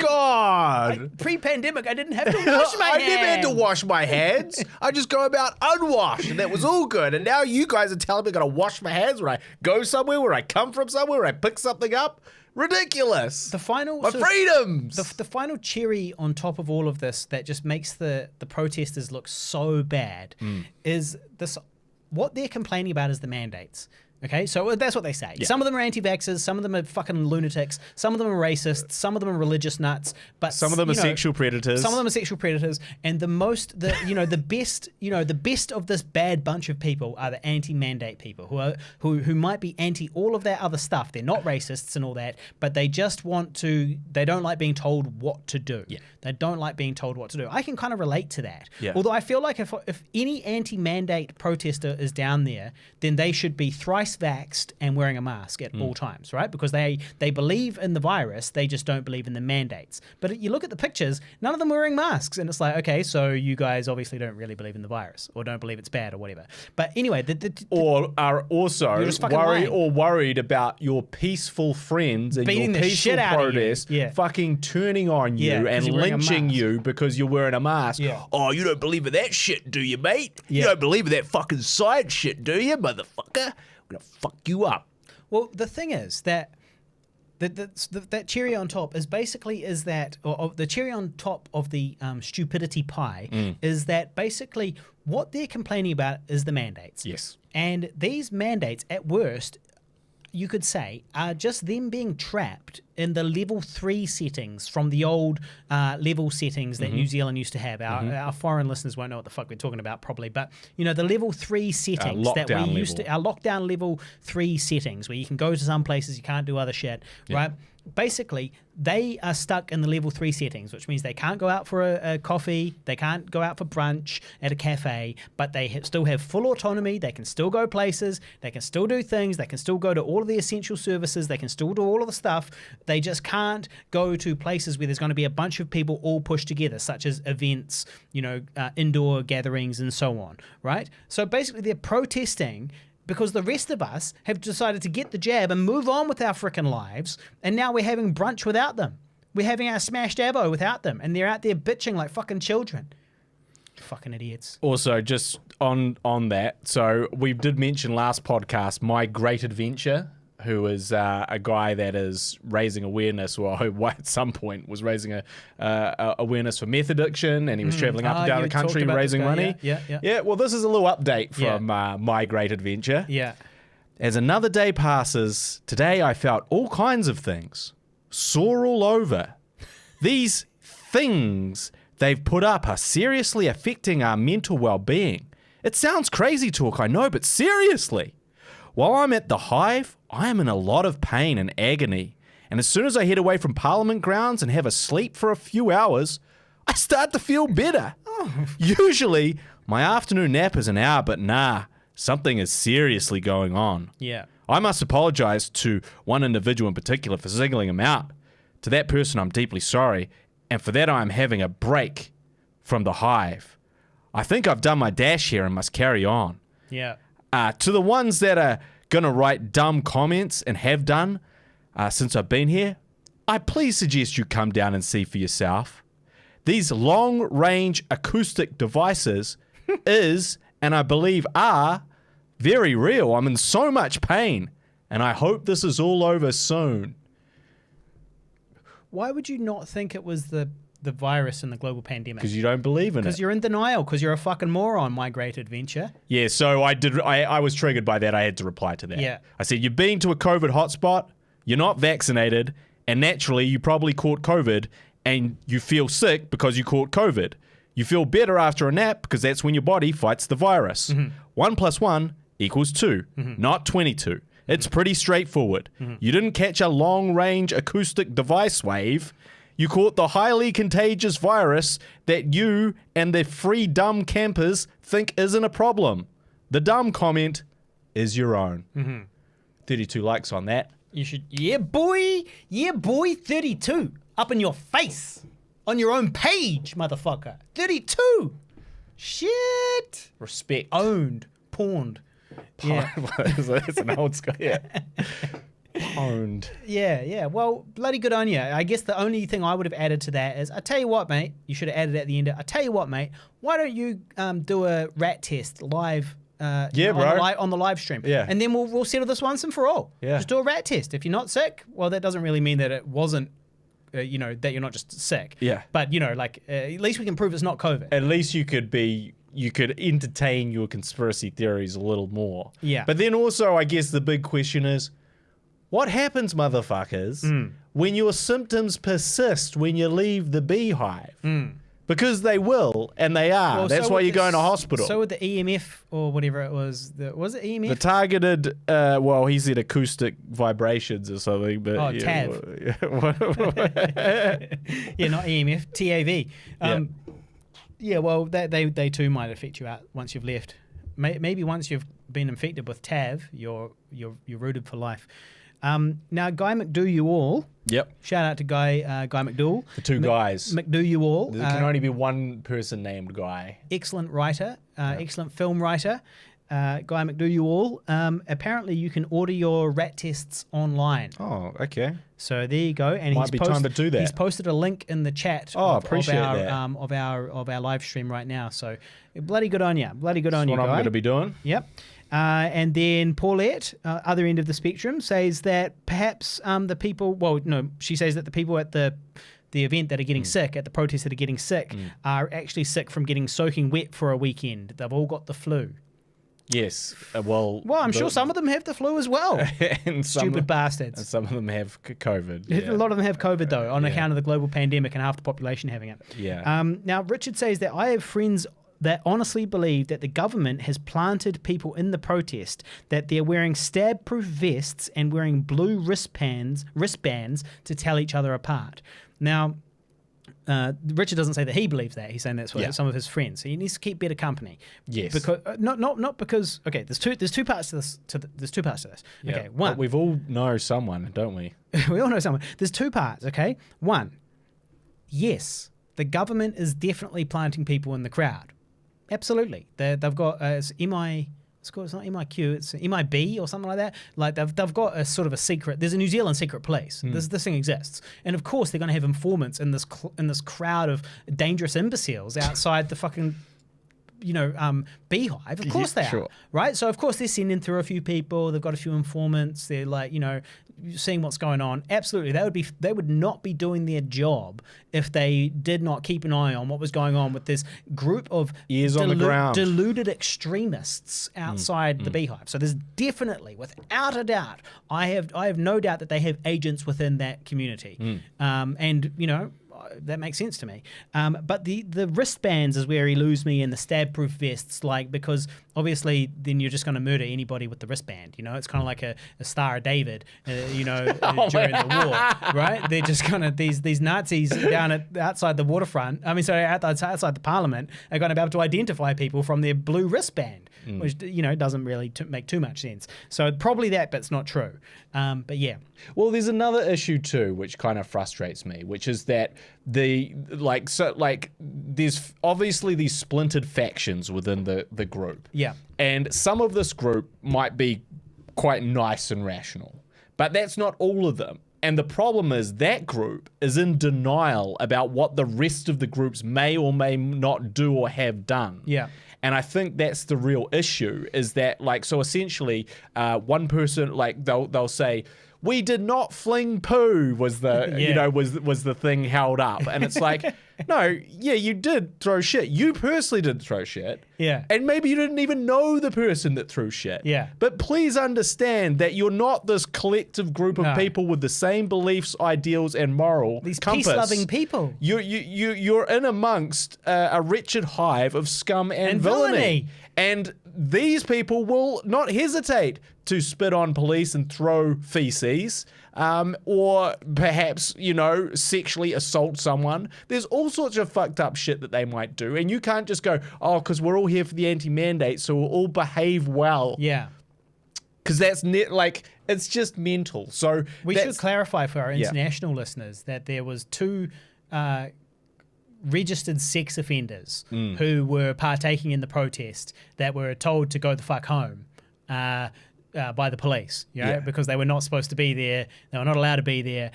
[SPEAKER 1] Pre-pandemic, I didn't have to wash my hands.
[SPEAKER 2] I never had to wash my hands. I just go about unwashed, and that was all good. And now you guys are telling me I got to wash my hands when I go somewhere, where I come from somewhere, where I pick something up. Ridiculous.
[SPEAKER 1] The final
[SPEAKER 2] freedoms.
[SPEAKER 1] The final cherry on top of all of this that just makes the protesters look so bad is this. What they're complaining about is the mandates. Okay, so that's what they say. Yeah. Some of them are anti-vaxxers, some of them are fucking lunatics, some of them are racists, some of them are religious nuts, but
[SPEAKER 2] some of them are sexual predators.
[SPEAKER 1] Some of them are sexual predators, and the best of this bad bunch of people are the anti-mandate people who might be anti all of that other stuff. They're not racists and all that, but they just they don't like being told what to do.
[SPEAKER 2] Yeah.
[SPEAKER 1] They don't like being told what to do. I can kind of relate to that.
[SPEAKER 2] Yeah.
[SPEAKER 1] Although I feel like if any anti-mandate protester is down there, then they should be thrice vaxxed and wearing a mask at all times, right? Because they believe in the virus, they just don't believe in the mandates. But you look at the pictures, none of them are wearing masks, and it's like, okay, so you guys obviously don't really believe in the virus, or don't believe it's bad, or whatever. But anyway,
[SPEAKER 2] or are also worried about your peaceful friends and
[SPEAKER 1] beating
[SPEAKER 2] your
[SPEAKER 1] the
[SPEAKER 2] peaceful
[SPEAKER 1] shit out
[SPEAKER 2] protest
[SPEAKER 1] of you. Yeah.
[SPEAKER 2] fucking turning on you and lynching you because you're wearing a mask.
[SPEAKER 1] Yeah.
[SPEAKER 2] Oh, you don't believe in that shit, do you, mate?
[SPEAKER 1] Yeah.
[SPEAKER 2] You don't believe in that fucking science shit, do you, motherfucker? I'm gonna fuck you up.
[SPEAKER 1] Well, the thing is that that cherry on top is basically the cherry on top of the stupidity pie is that basically what they're complaining about is the mandates.
[SPEAKER 2] Yes.
[SPEAKER 1] And these mandates, at worst, you could say, are just them being trapped in the level 3 settings from the old level settings that New Zealand used to have. Our foreign listeners won't know what the fuck we're talking about probably, but the level 3 settings that we used to, our lockdown level 3 settings where you can go to some places, you can't do other shit, right? Basically, they are stuck in the level 3 settings, which means they can't go out for a coffee, they can't go out for brunch at a cafe, but they still have full autonomy, they can still go places, they can still do things, they can still go to all of the essential services, they can still do all of the stuff. They just can't go to places where there's going to be a bunch of people all pushed together, such as events, indoor gatherings and so on, right? So basically they're protesting because the rest of us have decided to get the jab and move on with our frickin' lives, and now we're having brunch without them. We're having our smashed avo without them, and they're out there bitching like fucking children. Fucking idiots.
[SPEAKER 2] Also, just on that, so we did mention last podcast, My Great Adventure, who is a guy that is raising awareness, or at some point was raising a awareness for meth addiction, and he was traveling up and down the country raising money.
[SPEAKER 1] Yeah.
[SPEAKER 2] Well, this is a little update from My Great Adventure.
[SPEAKER 1] Yeah.
[SPEAKER 2] As another day passes, today I felt all kinds of things. Sore all over. These things they've put up are seriously affecting our mental well-being. It sounds crazy talk, I know, but seriously. While I'm at the Hive, I am in a lot of pain and agony. And as soon as I head away from Parliament grounds and have a sleep for a few hours, I start to feel better. Usually, my afternoon nap is an hour, but nah, something is seriously going on.
[SPEAKER 1] Yeah.
[SPEAKER 2] I must apologize to one individual in particular for singling him out. To that person, I'm deeply sorry, and for that I am having a break from the Hive. I think I've done my dash here and must carry on.
[SPEAKER 1] Yeah.
[SPEAKER 2] To the ones that are going to write dumb comments and have done,
[SPEAKER 3] since I've been here, I please suggest you come down and see for yourself. These long-range acoustic devices is, and I believe are, very real. I'm in so much pain, and I hope this is all over soon.
[SPEAKER 1] Why would you not think it was the virus and the global pandemic?
[SPEAKER 3] Because you don't believe in it.
[SPEAKER 1] Because you're in denial, because you're a fucking moron, my great adventure.
[SPEAKER 3] Yeah, so I was triggered by that. I had to reply to that.
[SPEAKER 1] Yeah.
[SPEAKER 3] I said, you've been to a COVID hotspot, you're not vaccinated, and naturally you probably caught COVID, and you feel sick because you caught COVID. You feel better after a nap because that's when your body fights the virus. 1 + 1 = 2, not 22. It's pretty straightforward. You didn't catch a long-range acoustic device wave. You caught the highly contagious virus that you and the free dumb campers think isn't a problem. The dumb comment is your own. 32 likes on that.
[SPEAKER 1] You should, yeah, boy, 32, up in your face, on your own page, motherfucker. 32. Shit.
[SPEAKER 2] Respect.
[SPEAKER 1] Owned, pawned. Yeah.
[SPEAKER 3] That's an old school, yeah. Owned.
[SPEAKER 1] Yeah. Well, bloody good on you. I guess the only thing I would have added to that is, I tell you what, mate, you should have added at the end. I tell you what, mate, why don't you do a rat test live? On the live stream.
[SPEAKER 3] Yeah.
[SPEAKER 1] And then we'll settle this once and for all.
[SPEAKER 3] Yeah.
[SPEAKER 1] Just do a rat test. If you're not sick, well, that doesn't really mean that it wasn't, that you're not just sick.
[SPEAKER 3] Yeah.
[SPEAKER 1] But, at least we can prove it's not COVID.
[SPEAKER 3] At least you could entertain your conspiracy theories a little more.
[SPEAKER 1] Yeah.
[SPEAKER 3] But then also, I guess the big question is, what happens, motherfuckers, when your symptoms persist when you leave the beehive? Because they will, and they are.
[SPEAKER 1] Well,
[SPEAKER 3] That's
[SPEAKER 1] so
[SPEAKER 3] why
[SPEAKER 1] with
[SPEAKER 3] you're going to
[SPEAKER 1] the-
[SPEAKER 3] hospital.
[SPEAKER 1] So with the EMF or whatever it was, was it EMF?
[SPEAKER 3] The targeted, he said acoustic vibrations or something. But
[SPEAKER 1] Oh,
[SPEAKER 3] yeah,
[SPEAKER 1] Yeah, not EMF, TAV. Yeah, well, they too might affect you out once you've left. Maybe once you've been infected with TAV, you're rooted for life. Now, Guy McDo you all.
[SPEAKER 3] Yep.
[SPEAKER 1] Shout out to Guy McDougall.
[SPEAKER 3] The two guys.
[SPEAKER 1] McDo you all.
[SPEAKER 3] There can only be one person named Guy.
[SPEAKER 1] Excellent writer, excellent film writer. Guy McDo you all. Apparently, you can order your rat tests online.
[SPEAKER 3] Oh, okay.
[SPEAKER 1] So there you go. And
[SPEAKER 3] Might be time to do that.
[SPEAKER 1] He's posted a link in the chat
[SPEAKER 3] appreciate
[SPEAKER 1] of
[SPEAKER 3] that.
[SPEAKER 1] of our live stream right now. So bloody good on you. Bloody good on you,
[SPEAKER 3] That's what
[SPEAKER 1] Guy.
[SPEAKER 3] I'm going to be doing.
[SPEAKER 1] Yep. And then Paulette, other end of the spectrum, says that perhaps the people, she says that the people at the event that are getting sick, at the protest that are getting sick, are actually sick from getting soaking wet for a weekend. They've all got the flu.
[SPEAKER 3] Yes.
[SPEAKER 1] Well, I'm sure some of them have the flu as well.
[SPEAKER 3] and
[SPEAKER 1] Stupid bastards.
[SPEAKER 3] And some of them have COVID. Yeah.
[SPEAKER 1] A lot of them have COVID, though, on account of the global pandemic and half the population having it.
[SPEAKER 3] Yeah.
[SPEAKER 1] Now, Richard says that I have friends that honestly believe that the government has planted people in the protest, that they're wearing stab-proof vests and wearing blue wristbands to tell each other apart. Now, Richard doesn't say that he believes that. He's saying that's what some of his friends. So he needs to keep better company.
[SPEAKER 3] Yes.
[SPEAKER 1] Because not because there's two parts to this. There's two parts to this.
[SPEAKER 3] Yeah.
[SPEAKER 1] Okay, one.
[SPEAKER 3] But we've all know someone, don't we?
[SPEAKER 1] We all know someone. There's two parts. Okay, one. Yes, the government is definitely planting people in the crowd. Absolutely. They've got it's MI. It's not MIQ. It's MIB or something like that. Like they've got a sort of a secret. There's a New Zealand secret police. This thing exists, and of course they're going to have informants in this crowd of dangerous imbeciles outside the fucking beehive. Of course they are, right? So of course they're sending through a few people. They've got a few informants. They're seeing what's going on. Absolutely, they would not be doing their job if they did not keep an eye on what was going on with this group of
[SPEAKER 3] ears on the ground,
[SPEAKER 1] deluded extremists outside the beehive. So there's definitely, without a doubt, I have no doubt that they have agents within that community, and that makes sense to me. But the wristbands is where he loses me, and the stab-proof vests, because obviously then you're just going to murder anybody with the wristband. It's kind of like a Star of David, during the war, right? They're just kind of these Nazis down outside the waterfront. Outside the Parliament are going to be able to identify people from their blue wristband, which doesn't really make too much sense. So probably that bit's not true. But yeah.
[SPEAKER 2] Well, there's another issue too, which kind of frustrates me, which is that there's obviously these splintered factions within the group.
[SPEAKER 1] Yeah.
[SPEAKER 2] And some of this group might be quite nice and rational. But that's not all of them. And the problem is that group is in denial about what the rest of the groups may or may not do or have done.
[SPEAKER 1] Yeah.
[SPEAKER 2] And I think that's the real issue, is that, like, so essentially one person, like, they'll say, we did not fling poo was the, you know, was the thing held up. And it's like, no, yeah, you did throw shit. You personally did throw shit.
[SPEAKER 1] Yeah.
[SPEAKER 2] And maybe you didn't even know the person that threw shit.
[SPEAKER 1] Yeah.
[SPEAKER 2] But please understand that you're not this collective group of people with the same beliefs, ideals, and moral
[SPEAKER 1] These
[SPEAKER 2] compass.
[SPEAKER 1] peace-loving people.
[SPEAKER 2] You're in amongst a wretched hive of scum and villainy. And these people will not hesitate to spit on police and throw feces, or perhaps, you know, sexually assault someone. There's all sorts of fucked up shit that they might do. And you can't just go, oh, because we're all here for the anti-mandate, so we'll all behave well.
[SPEAKER 1] Yeah.
[SPEAKER 2] Because that's like, it's just mental. So
[SPEAKER 1] we should clarify for our international listeners that there was 2 registered sex offenders who were partaking in the protest that were told to go the fuck home by the police, you know, because they were not supposed to be there. They were not allowed to be there.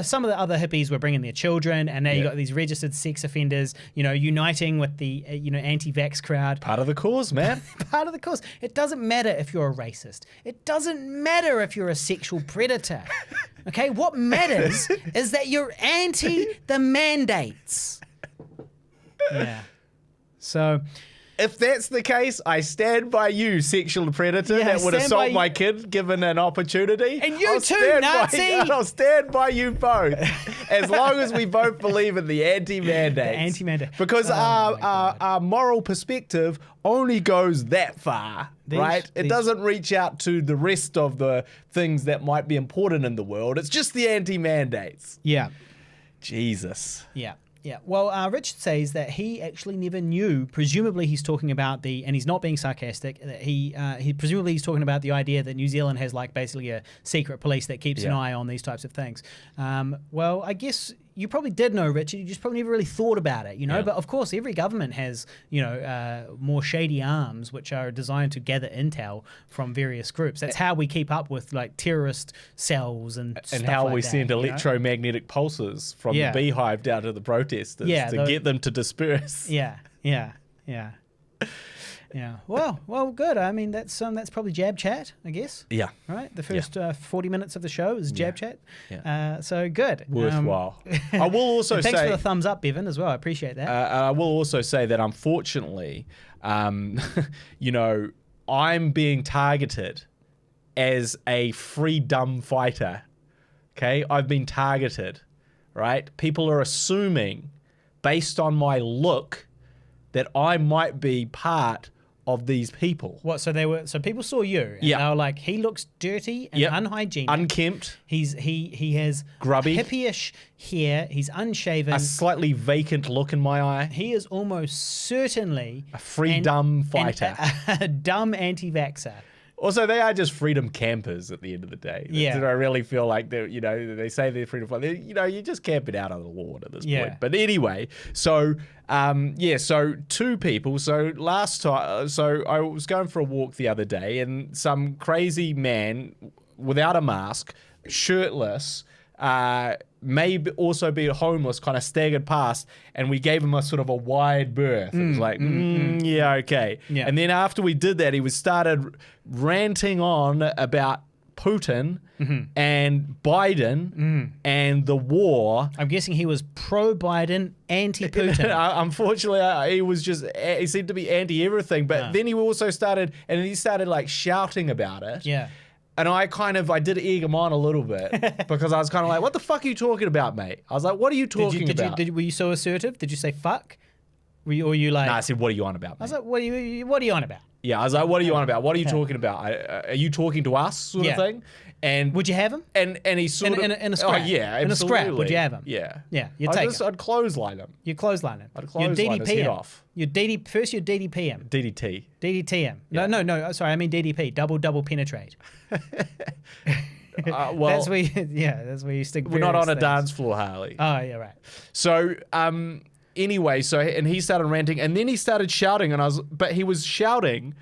[SPEAKER 1] Some of the other hippies were bringing their children, and now you got these registered sex offenders, you know, uniting with the anti-vax crowd.
[SPEAKER 2] Part of the cause, man.
[SPEAKER 1] Part of the cause. It doesn't matter if you're a racist. It doesn't matter if you're a sexual predator. Okay, what matters is that you're anti the mandates. Yeah. So,
[SPEAKER 2] if that's the case, I stand by you, sexual predator that would assault my kid given an opportunity.
[SPEAKER 1] And you too, Nazi!
[SPEAKER 2] I'll stand by you both, as long as we both believe in the anti-mandates.
[SPEAKER 1] The anti-mandate.
[SPEAKER 2] Because our moral perspective only goes that far, right? It doesn't reach out to the rest of the things that might be important in the world. It's just the anti-mandates.
[SPEAKER 1] Yeah.
[SPEAKER 2] Jesus.
[SPEAKER 1] Yeah. Yeah, well, Richard says that he actually never knew. Presumably, he's talking about and he's not being sarcastic. That he presumably he's talking about the idea that New Zealand has like basically a secret police that keeps an eye on these types of things. Well, I guess you probably did know, Richard. You just probably never really thought about it, you know. But of course, every government has, you know, more shady arms which are designed to gather intel from various groups. That's how we keep up with like terrorist cells and stuff
[SPEAKER 2] how
[SPEAKER 1] like
[SPEAKER 2] we
[SPEAKER 1] that,
[SPEAKER 2] send electromagnetic pulses from the beehive down to the protesters to get them to disperse.
[SPEAKER 1] Yeah. Well, good. I mean, that's probably Jab Chat, I guess.
[SPEAKER 2] Yeah.
[SPEAKER 1] Right. The first 40 minutes of the show is Jab Chat. Yeah. So good.
[SPEAKER 2] Worthwhile. I will also say.
[SPEAKER 1] Thanks for the thumbs up, Bevan, as well. I appreciate that.
[SPEAKER 2] I will also say that unfortunately, you know, I'm being targeted as a freedom fighter. Okay, I've been targeted. Right. People are assuming, based on my look, that I might be part of these people.
[SPEAKER 1] What? So people saw you, and they were like, he looks dirty and unhygienic,
[SPEAKER 2] unkempt.
[SPEAKER 1] He has
[SPEAKER 2] grubby,
[SPEAKER 1] hippie-ish hair. He's unshaven,
[SPEAKER 2] a slightly vacant look in my eye.
[SPEAKER 1] He is almost certainly
[SPEAKER 2] a freedom fighter,
[SPEAKER 1] a dumb anti-vaxxer.
[SPEAKER 2] Also, they are just freedom campers at the end of the day.
[SPEAKER 1] Yeah.
[SPEAKER 2] I really feel like they're, you know, they say they're freedom fighters. You know, you're just camping out on the lawn at this point. But anyway, so, so 2 people. So last time, so I was going for a walk the other day and some crazy man without a mask, shirtless, may also be homeless, kind of staggered past, and we gave him a sort of a wide berth. It was like, yeah, okay. Yeah. And then after we did that, he started ranting on about Putin and Biden and the war.
[SPEAKER 1] I'm guessing he was pro-Biden, anti-Putin.
[SPEAKER 2] Unfortunately, he seemed to be anti-everything, but then he also started like shouting about it.
[SPEAKER 1] Yeah.
[SPEAKER 2] And I did egg him on a little bit because I was kind of like, what the fuck are you talking about, mate? I was like, what are you talking about?
[SPEAKER 1] Were you so assertive? Did you say fuck? Or you like...
[SPEAKER 2] Nah, I said, what are you on about, mate?
[SPEAKER 1] I was like, what are you on about?
[SPEAKER 2] Yeah, I was like, what are you on about? What are you talking about? Are you talking to us sort of thing? And
[SPEAKER 1] would you have him?
[SPEAKER 2] And he sort of...
[SPEAKER 1] In a scrap?
[SPEAKER 2] Oh, yeah, absolutely.
[SPEAKER 1] In a scrap, would you have him?
[SPEAKER 2] Yeah.
[SPEAKER 1] Yeah, you'd take him.
[SPEAKER 2] I'd clothesline him.
[SPEAKER 1] You'd clothesline him.
[SPEAKER 2] I'd clothesline his head off.
[SPEAKER 1] First you'd DDP him.
[SPEAKER 2] DDT.
[SPEAKER 1] DDT him.
[SPEAKER 2] Yeah.
[SPEAKER 1] No, sorry, I mean DDP. Double penetrate.
[SPEAKER 2] Well,
[SPEAKER 1] that's where you stick.
[SPEAKER 2] We're not on a dance floor, Harley.
[SPEAKER 1] Oh, yeah, right.
[SPEAKER 2] So, anyway, and he started ranting, and then he started shouting, but he was shouting,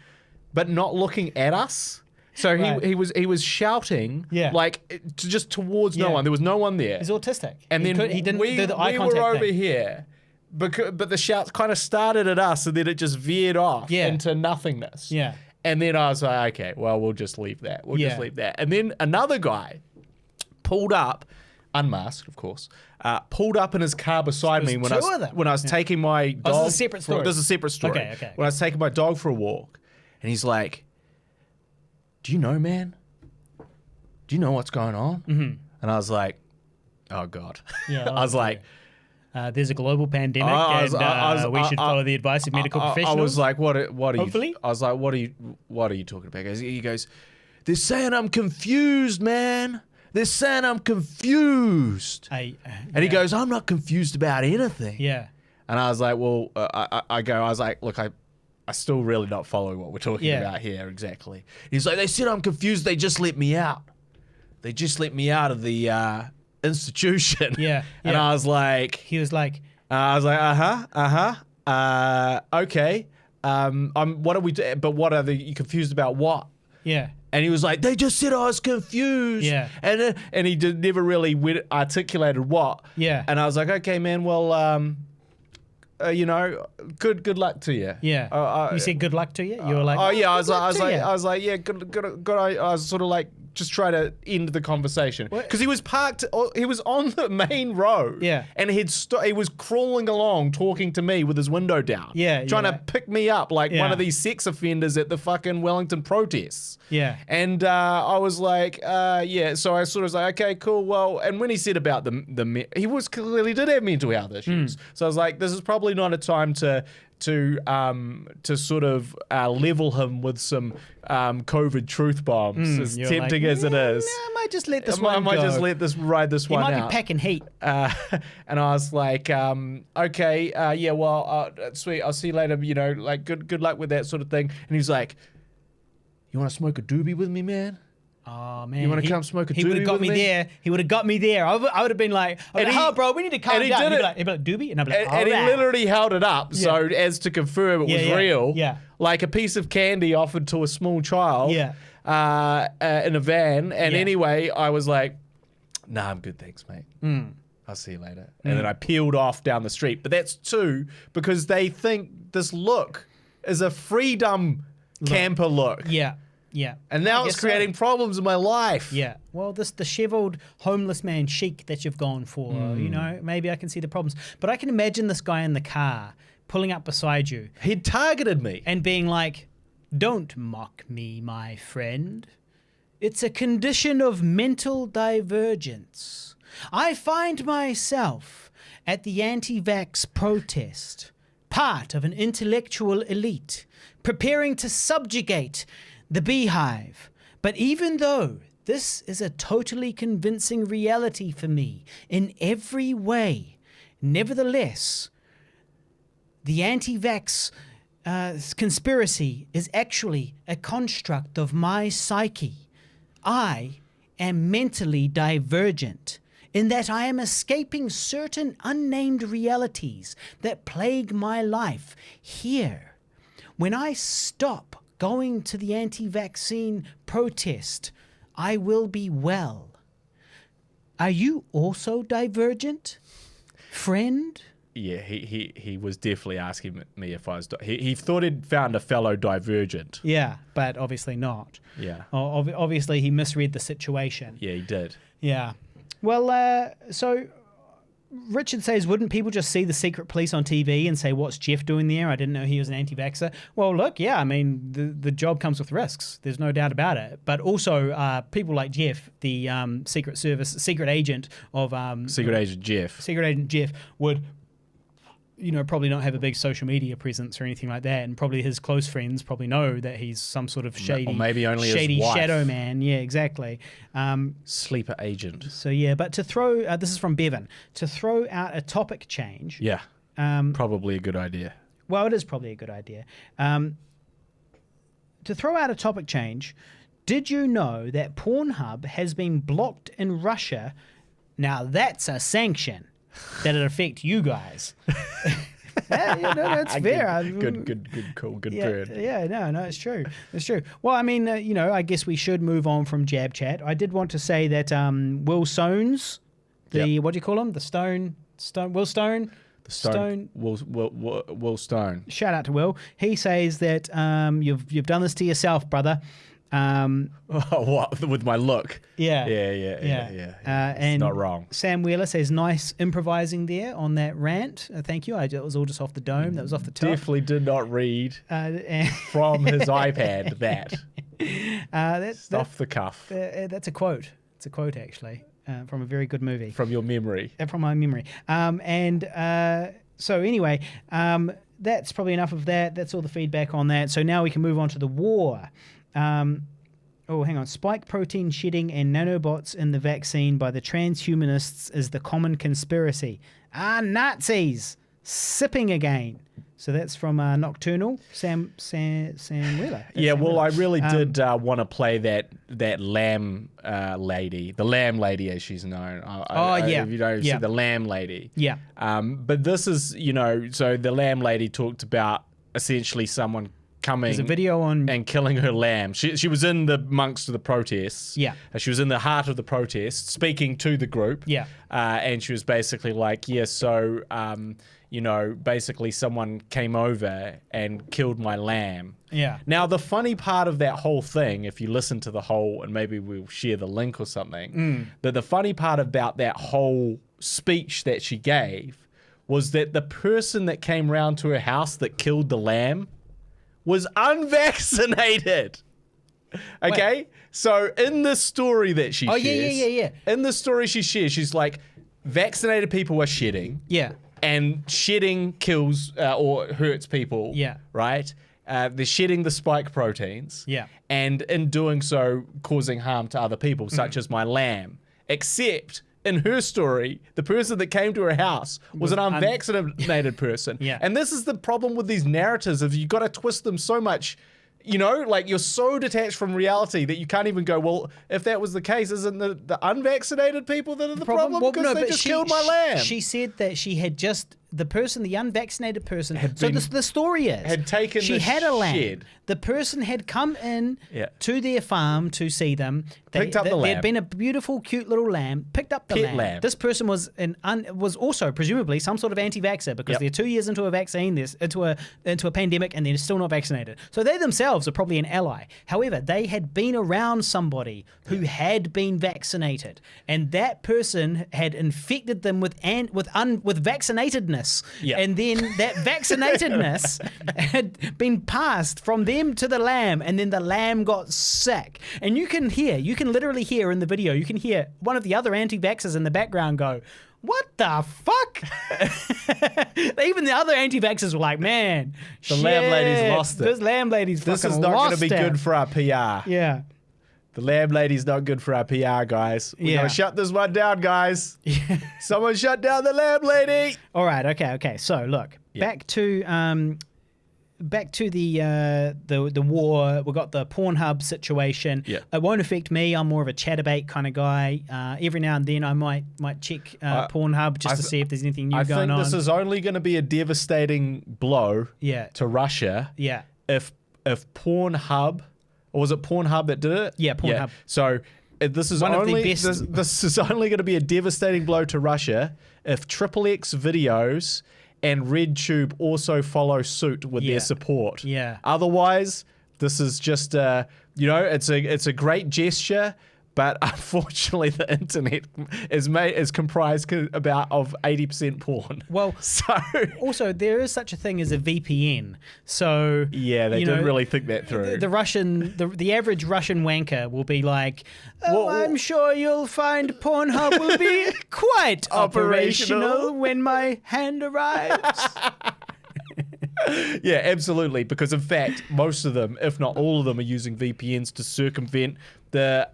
[SPEAKER 2] but not looking at us. So
[SPEAKER 1] Right.
[SPEAKER 2] he was shouting
[SPEAKER 1] Yeah.
[SPEAKER 2] like just towards no
[SPEAKER 1] Yeah.
[SPEAKER 2] one. There was no one there.
[SPEAKER 1] He's autistic.
[SPEAKER 2] And then
[SPEAKER 1] he didn't
[SPEAKER 2] we
[SPEAKER 1] do the eye
[SPEAKER 2] were
[SPEAKER 1] contact
[SPEAKER 2] over
[SPEAKER 1] thing.
[SPEAKER 2] here, but the shouts kind of started at us, and then it just veered off
[SPEAKER 1] Yeah.
[SPEAKER 2] into nothingness.
[SPEAKER 1] Yeah.
[SPEAKER 2] And then I was like, okay, well, we'll just leave that. We'll just
[SPEAKER 1] Yeah.
[SPEAKER 2] leave that. And then another guy pulled up, unmasked, of course, pulled up in his car beside me
[SPEAKER 1] There's two of them.
[SPEAKER 2] when I was taking my dog.
[SPEAKER 1] this is a separate story.
[SPEAKER 2] This is a separate story.
[SPEAKER 1] Okay.
[SPEAKER 2] When I was taking my dog for a walk, and he's like, "Do you know, man? Do you know what's going on?" Mm-hmm. And I was like, "Oh God."
[SPEAKER 1] Yeah,
[SPEAKER 2] I was like.
[SPEAKER 1] There's a global pandemic, we should follow the advice of medical professionals.
[SPEAKER 2] I was like, what are
[SPEAKER 1] Hopefully.
[SPEAKER 2] you? I was like, what are you talking about? He goes, they're saying I'm confused, man. They're saying I'm confused. And he goes, I'm not confused about anything.
[SPEAKER 1] Yeah.
[SPEAKER 2] And I was like, well, I was like, look, I still really not following what we're talking about here exactly. He's like, they said I'm confused. They just let me out. They just let me out of the institution.
[SPEAKER 1] Yeah.
[SPEAKER 2] And I was like,
[SPEAKER 1] He was like,
[SPEAKER 2] okay. What are we doing? But what are you confused about? What?
[SPEAKER 1] yeah.
[SPEAKER 2] And he was like, they just said I was confused.
[SPEAKER 1] Yeah.
[SPEAKER 2] And he never really articulated what.
[SPEAKER 1] Yeah.
[SPEAKER 2] And I was like, okay, man. Well, good luck to you.
[SPEAKER 1] Yeah. You said good luck to you? You were like,
[SPEAKER 2] Oh yeah, I
[SPEAKER 1] good luck to you.
[SPEAKER 2] was like, yeah, good. I was sort of like just try to end the conversation because he was parked. He was on the main road.
[SPEAKER 1] Yeah.
[SPEAKER 2] and he was crawling along, talking to me with his window down.
[SPEAKER 1] Yeah,
[SPEAKER 2] trying
[SPEAKER 1] yeah.
[SPEAKER 2] to pick me up like one
[SPEAKER 1] Yeah.
[SPEAKER 2] of these sex offenders at the fucking Wellington protests.
[SPEAKER 1] Yeah.
[SPEAKER 2] And I was like, yeah. So I sort of was like, okay, cool. Well, and when he said about he was clearly did have mental health issues. So I was like, this is probably not a time to sort of level him with some COVID truth bombs, as
[SPEAKER 1] You're
[SPEAKER 2] tempting
[SPEAKER 1] like,
[SPEAKER 2] as it is.
[SPEAKER 1] I might just let this
[SPEAKER 2] I
[SPEAKER 1] one
[SPEAKER 2] might
[SPEAKER 1] go.
[SPEAKER 2] just let this ride this
[SPEAKER 1] He
[SPEAKER 2] one
[SPEAKER 1] might
[SPEAKER 2] out.
[SPEAKER 1] be packing heat.
[SPEAKER 2] And I was like, okay, yeah, well, sweet, I'll see you later. You know, like good luck with that sort of thing. And he's like, you want to smoke a doobie with me, man?
[SPEAKER 1] Oh man,
[SPEAKER 2] You wanna come smoke a
[SPEAKER 1] He would have
[SPEAKER 2] doobie
[SPEAKER 1] got
[SPEAKER 2] with
[SPEAKER 1] me
[SPEAKER 2] me?
[SPEAKER 1] there. He would have got me there. I would have been like, oh, bro, we need to calm
[SPEAKER 2] and he
[SPEAKER 1] down.
[SPEAKER 2] did
[SPEAKER 1] He'd be like, doobie, and I'd be like,
[SPEAKER 2] And he
[SPEAKER 1] alright.
[SPEAKER 2] literally held it up so as to confirm it was
[SPEAKER 1] yeah,
[SPEAKER 2] real.
[SPEAKER 1] yeah.
[SPEAKER 2] Like a piece of candy offered to a small child.
[SPEAKER 1] Yeah.
[SPEAKER 2] In a van. And
[SPEAKER 1] Yeah.
[SPEAKER 2] anyway, I was like, nah, I'm good, thanks, mate. I'll see you later. And then I peeled off down the street. But that's too because they think this look is a freedom camper look.
[SPEAKER 1] Yeah, yeah.
[SPEAKER 2] And now
[SPEAKER 1] I
[SPEAKER 2] it's
[SPEAKER 1] guess so.
[SPEAKER 2] creating problems in my life.
[SPEAKER 1] Yeah. Well, this disheveled homeless man chic that you've gone for, you know, maybe I can see the problems. But I can imagine this guy in the car pulling up beside you
[SPEAKER 2] He targeted me.
[SPEAKER 1] and being like, don't mock me, my friend. It's a condition of mental divergence. I find myself at the anti-vax protest, part of an intellectual elite, preparing to subjugate the beehive. But even though this is a totally convincing reality for me in every way, nevertheless, the anti-vax conspiracy is actually a construct of my psyche. I am mentally divergent in that I am escaping certain unnamed realities that plague my life here. When I stop going to the anti-vaccine protest, I will be well. Are you also divergent, friend?
[SPEAKER 2] Yeah, he was definitely asking me if I was... He thought he'd found a fellow divergent.
[SPEAKER 1] Yeah, but obviously not.
[SPEAKER 2] Yeah.
[SPEAKER 1] Obviously, he misread the situation.
[SPEAKER 2] Yeah, he did.
[SPEAKER 1] Yeah. Well, so Richard says, wouldn't people just see the secret police on TV and say, what's Jeff doing there? I didn't know he was an anti-vaxxer. Well, look, yeah, I mean, the job comes with risks. There's no doubt about it. But also, people like Jeff, the Secret Service, secret agent of...
[SPEAKER 2] Secret Agent Jeff.
[SPEAKER 1] Secret Agent Jeff would... you know, probably not have a big social media presence or anything like that, and probably his close friends probably know that he's some sort of shady,
[SPEAKER 2] Or maybe only his
[SPEAKER 1] shady
[SPEAKER 2] wife.
[SPEAKER 1] shadow man. Yeah, exactly.
[SPEAKER 2] Sleeper agent.
[SPEAKER 1] So yeah, but to throw this is from Bevan, to throw out a topic change.
[SPEAKER 2] Yeah. Probably a good idea.
[SPEAKER 1] Well, it is probably a good idea. To throw out a topic change, did you know that Pornhub has been blocked in Russia? Now that's a sanction that'll affect you guys. Yeah, no, that's fair.
[SPEAKER 2] Good call. Good
[SPEAKER 1] Yeah,
[SPEAKER 2] bird.
[SPEAKER 1] yeah, no, it's true. It's true. Well, I mean, I guess we should move on from Jab Chat. I did want to say that Will Stones, what do you call him? Will Stone?
[SPEAKER 2] Will Stone.
[SPEAKER 1] Shout out to Will. He says that you've done this to yourself, brother.
[SPEAKER 2] What with my look?
[SPEAKER 1] Yeah.
[SPEAKER 2] It's
[SPEAKER 1] And
[SPEAKER 2] not wrong.
[SPEAKER 1] Sam Wheeler says, nice improvising there on that rant. Thank you. It was all just off the dome. That was off the top.
[SPEAKER 2] Definitely did not read
[SPEAKER 1] And
[SPEAKER 2] from his iPad. That's off the cuff.
[SPEAKER 1] That's a quote. It's a quote, actually, from a very good movie.
[SPEAKER 2] From your memory.
[SPEAKER 1] From my memory. So anyway, that's probably enough of that. That's all the feedback on that. So now we can move on to the war. Hang on. Spike protein shedding and nanobots in the vaccine by the transhumanists is the common conspiracy. Nazis! Sipping again. So that's from Nocturnal, Sam Wheeler.
[SPEAKER 2] Yeah, well, I really did want to play that lamb lady, the lamb lady as she's known. If you don't see the lamb lady.
[SPEAKER 1] Yeah.
[SPEAKER 2] But this is, so the lamb lady talked about essentially someone coming.
[SPEAKER 1] There's a video on
[SPEAKER 2] and killing her lamb. She was in the amongst the protests.
[SPEAKER 1] Yeah.
[SPEAKER 2] She was in the heart of the protests, speaking to the group.
[SPEAKER 1] Yeah.
[SPEAKER 2] And she was basically like, basically someone came over and killed my lamb.
[SPEAKER 1] Yeah.
[SPEAKER 2] Now, the funny part of that whole thing, if you listen to the whole, and maybe we'll share the link or something, but the funny part about that whole speech that she gave was that the person that came round to her house that killed the lamb was unvaccinated. Okay?
[SPEAKER 1] Wait.
[SPEAKER 2] So in the story that she shares,
[SPEAKER 1] yeah.
[SPEAKER 2] in the story she shares, she's like, vaccinated people are shedding.
[SPEAKER 1] Yeah.
[SPEAKER 2] And shedding kills or hurts people.
[SPEAKER 1] Yeah.
[SPEAKER 2] Right? They're shedding the spike proteins.
[SPEAKER 1] Yeah.
[SPEAKER 2] And in doing so, causing harm to other people, such as my lamb. Except in her story, the person that came to her house was an unvaccinated person.
[SPEAKER 1] Yeah.
[SPEAKER 2] And this is the problem with these narratives of you got to twist them so much. You're so detached from reality that you can't even go, well, if that was the case, isn't the unvaccinated people that are the problem?
[SPEAKER 1] Well,
[SPEAKER 2] Because
[SPEAKER 1] no,
[SPEAKER 2] they
[SPEAKER 1] but
[SPEAKER 2] just killed my lamb.
[SPEAKER 1] She said that she had just, the unvaccinated person, the story is,
[SPEAKER 2] had taken
[SPEAKER 1] she
[SPEAKER 2] the
[SPEAKER 1] had a lamb.
[SPEAKER 2] shed.
[SPEAKER 1] The person had come in
[SPEAKER 2] Yeah.
[SPEAKER 1] to their farm to see them.
[SPEAKER 2] Picked up the
[SPEAKER 1] There
[SPEAKER 2] lamb.
[SPEAKER 1] had been a beautiful, cute little lamb, picked up the
[SPEAKER 2] Pet lamb.
[SPEAKER 1] This person was was also presumably some sort of anti-vaxxer because
[SPEAKER 2] Yep.
[SPEAKER 1] they're 2 years into a vaccine, into a pandemic, and they're still not vaccinated. So they themselves are probably an ally. However, they had been around somebody who had been vaccinated, and that person had infected them with vaccinatedness.
[SPEAKER 2] Yeah.
[SPEAKER 1] And then that vaccinatedness had been passed from them to the lamb, and then the lamb got sick. And you can literally hear in the video, you can hear one of the other anti-vaxxers in the background go, what the fuck? Even the other anti-vaxxers were like, man,
[SPEAKER 2] The lamb lady's lost it.
[SPEAKER 1] This lamb lady's
[SPEAKER 2] This
[SPEAKER 1] fucking
[SPEAKER 2] is not going to
[SPEAKER 1] lost
[SPEAKER 2] be
[SPEAKER 1] it.
[SPEAKER 2] good for our PR.
[SPEAKER 1] Yeah.
[SPEAKER 2] The lamb lady's not good for our PR, guys. We're
[SPEAKER 1] Yeah.
[SPEAKER 2] going to shut this one down, guys. Someone shut down the lamb lady.
[SPEAKER 1] All right. Okay. So look, back to the war. We've got the Pornhub situation.
[SPEAKER 2] Yeah.
[SPEAKER 1] It won't affect me. I'm more of a chatterbait kind of guy. Every now and then I might check Pornhub just to see if there's anything new
[SPEAKER 2] I
[SPEAKER 1] going
[SPEAKER 2] think
[SPEAKER 1] on.
[SPEAKER 2] this is only going to be a devastating blow
[SPEAKER 1] Yeah.
[SPEAKER 2] to Russia
[SPEAKER 1] Yeah.
[SPEAKER 2] if Pornhub, or was it Pornhub that did it?
[SPEAKER 1] Yeah, Pornhub.
[SPEAKER 2] So this is
[SPEAKER 1] One of the
[SPEAKER 2] only
[SPEAKER 1] best-
[SPEAKER 2] this is only going to be a devastating blow to Russia if XXX videos and RedTube also follow suit with
[SPEAKER 1] Yeah.
[SPEAKER 2] their support.
[SPEAKER 1] Yeah.
[SPEAKER 2] Otherwise, this is just it's a great gesture, but unfortunately the internet is comprised of 80% porn.
[SPEAKER 1] Well,
[SPEAKER 2] So
[SPEAKER 1] also there is such a thing as a VPN. So
[SPEAKER 2] yeah, they didn't really think that through.
[SPEAKER 1] The average Russian wanker will be like, oh,
[SPEAKER 2] Well,
[SPEAKER 1] I'm sure you'll find Pornhub will be quite operational
[SPEAKER 2] Operational.
[SPEAKER 1] when my hand arrives.
[SPEAKER 2] Yeah, absolutely. Because in fact, most of them, if not all of them, are using VPNs to circumvent the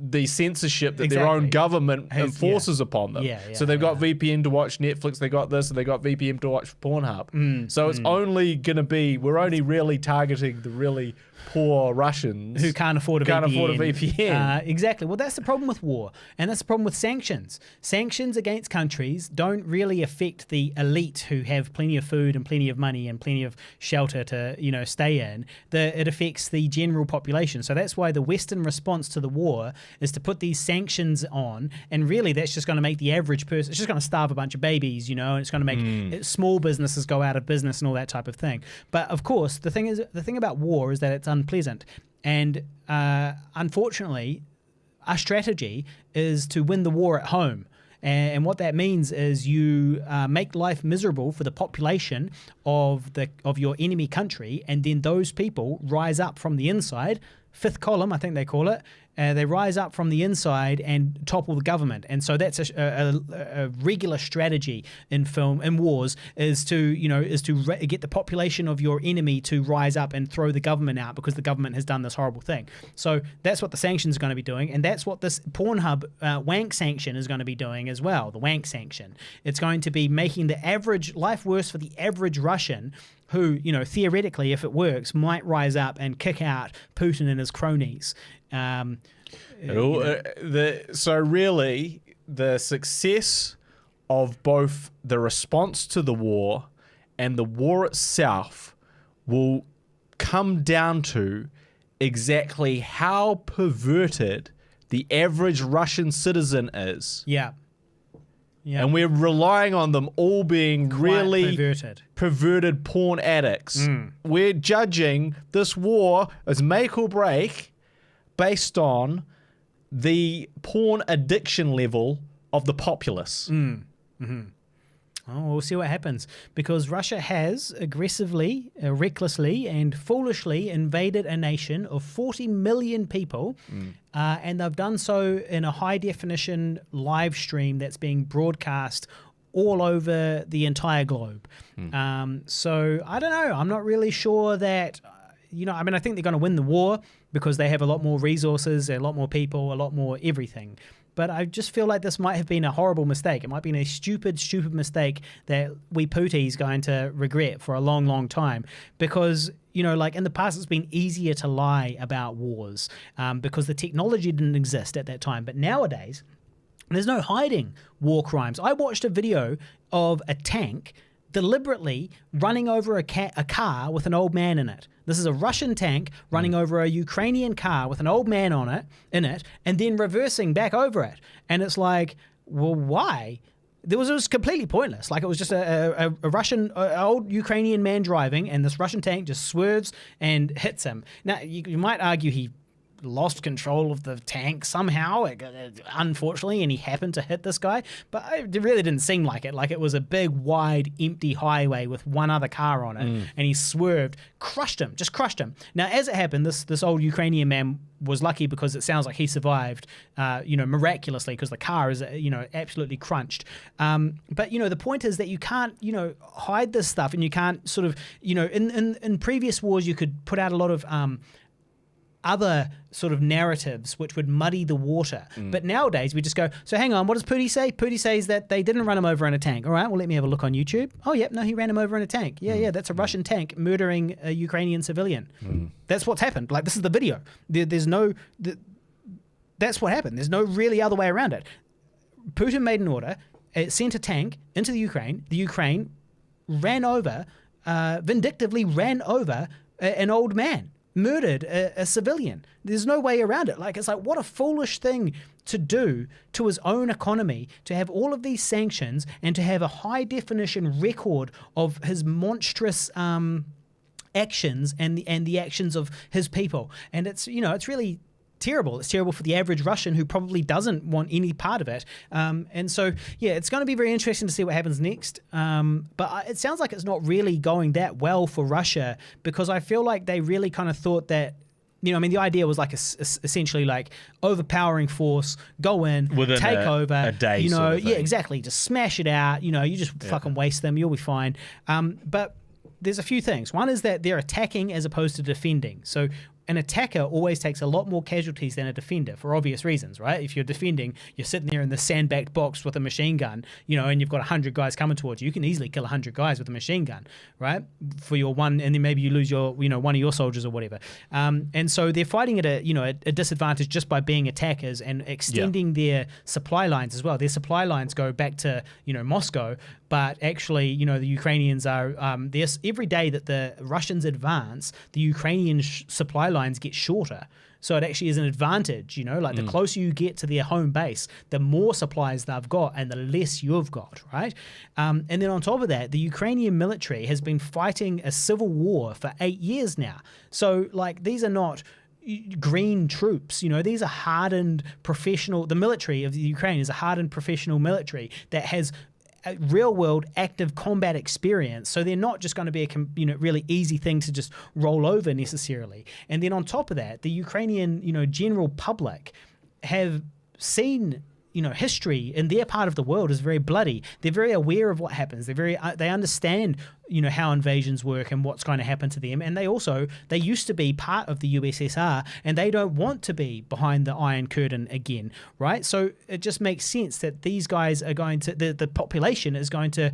[SPEAKER 2] the censorship that their own government enforces upon them. So they've got VPN to watch Netflix, they got this, and they got VPN to watch Pornhub. So it's only going to be, we're only really targeting the really poor Russians
[SPEAKER 1] who can't afford a
[SPEAKER 2] VPN.
[SPEAKER 1] Exactly. Well, that's the problem with war, and that's the problem with sanctions. Sanctions against countries don't really affect the elite who have plenty of food and plenty of money and plenty of shelter to, you know, stay in. It affects the general population. So that's why the Western response to the war is to put these sanctions on, and really that's just going to make the average person, it's just going to starve a bunch of babies, you know, and it's going to make small businesses go out of business and all that type of thing. But of course, the thing about war is that it's unpleasant, and unfortunately our strategy is to win the war at home. And what that means is you make life miserable for the population of your enemy country, and then those people rise up from the inside, fifth column I think they call it. They rise up from the inside and topple the government, and so that's a regular strategy in wars is to get the population of your enemy to rise up and throw the government out because the government has done this horrible thing. So that's what the sanctions are going to be doing, and that's what this Pornhub wank sanction is going to be doing as well. The wank sanction, it's going to be making the average life worse for the average Russian, who, you know, theoretically, if it works, might rise up and kick out Putin and his cronies.
[SPEAKER 2] So really, the success of both the response to the war and the war itself will come down to exactly how perverted the average Russian citizen is.
[SPEAKER 1] Yeah.
[SPEAKER 2] And we're relying on them all being really perverted porn addicts. We're judging this war as make or break based on the porn addiction level of the populace.
[SPEAKER 1] Oh, we'll see what happens, because Russia has aggressively, recklessly, and foolishly invaded a nation of 40 million people, and they've done so in a high-definition live stream that's being broadcast all over the entire globe. So I don't know. I'm not really sure that, you know, I mean, I think they're going to win the war because they have a lot more resources, a lot more people, a lot more everything. But I just feel like this might have been a horrible mistake. It might have been a stupid mistake that we Pooties going to regret for a long, long time. Because, you know, like in the past, it's been easier to lie about wars because the technology didn't exist at that time. But nowadays, there's no hiding war crimes. I watched a video of a tank deliberately running over a car with an old man in it. This is a Russian tank running over a Ukrainian car with an old man in it, and then reversing back over it. And it's like, well, why? It was completely pointless. Like, it was just a Russian, old Ukrainian man driving, and this Russian tank just swerves and hits him. Now, you might argue he lost control of the tank somehow, unfortunately, and he happened to hit this guy, but it really didn't seem like it. Like, it was a big, wide, empty highway with one other car on it, and he swerved, crushed him. Now, as it happened, this old Ukrainian man was lucky because it sounds like he survived, miraculously, because the car is, absolutely crunched. But, the point is that you can't, hide this stuff, and you can't sort of, in previous wars, you could put out a lot of other sort of narratives which would muddy the water. But nowadays we just go, so hang on, what does Pootie say? Pootie says that they didn't run him over in a tank. All right, well, let me have a look on YouTube. Oh, yep, no, he ran him over in a tank. Yeah, that's a Russian tank murdering a Ukrainian civilian. That's what's happened. Like, this is the video. That's what happened. There's no really other way around it. Putin made an order, sent a tank into the Ukraine. The Ukraine vindictively ran over an old man. Murdered a civilian. There's no way around it. Like, it's like, what a foolish thing to do to his own economy, to have all of these sanctions and to have a high definition record of his monstrous actions and the actions of his people. And it's, it's really terrible. It's terrible for the average Russian who probably doesn't want any part of it. And so, it's going to be very interesting to see what happens next. But it sounds like it's not really going that well for Russia, because I feel like they really kind of thought that, the idea was like essentially like overpowering force, go in, within take over.
[SPEAKER 2] A day, sort of thing.
[SPEAKER 1] Yeah, exactly. Just smash it out. You just fucking waste them. You'll be fine. But there's a few things. One is that they're attacking as opposed to defending. So an attacker always takes a lot more casualties than a defender for obvious reasons, right? If you're defending, you're sitting there in the sandbagged box with a machine gun, and you've got 100 guys coming towards you. You can easily kill 100 guys with a machine gun, right? For your one, and then maybe you lose your, one of your soldiers or whatever. And so they're fighting at a disadvantage just by being attackers and extending their supply lines as well. Their supply lines go back to, Moscow, but actually, the Ukrainians are, there's every day that the Russians advance, the Ukrainian supply lines get shorter. So it actually is an advantage, the closer you get to their home base, the more supplies they've got and the less you've got, right? And then on top of that, the Ukrainian military has been fighting a civil war for 8 years now. So these are not green troops, these are hardened professional, the military of the Ukraine is a hardened professional military that has a real world active combat experience. So they're not just going to be a really easy thing to just roll over necessarily. And then on top of that, the Ukrainian, general public have seen history in their part of the world is very bloody. They're very aware of what happens. They understand, how invasions work and what's going to happen to them. And they used to be part of the USSR and they don't want to be behind the Iron Curtain again, right? So it just makes sense that these guys are going to, the population is going to,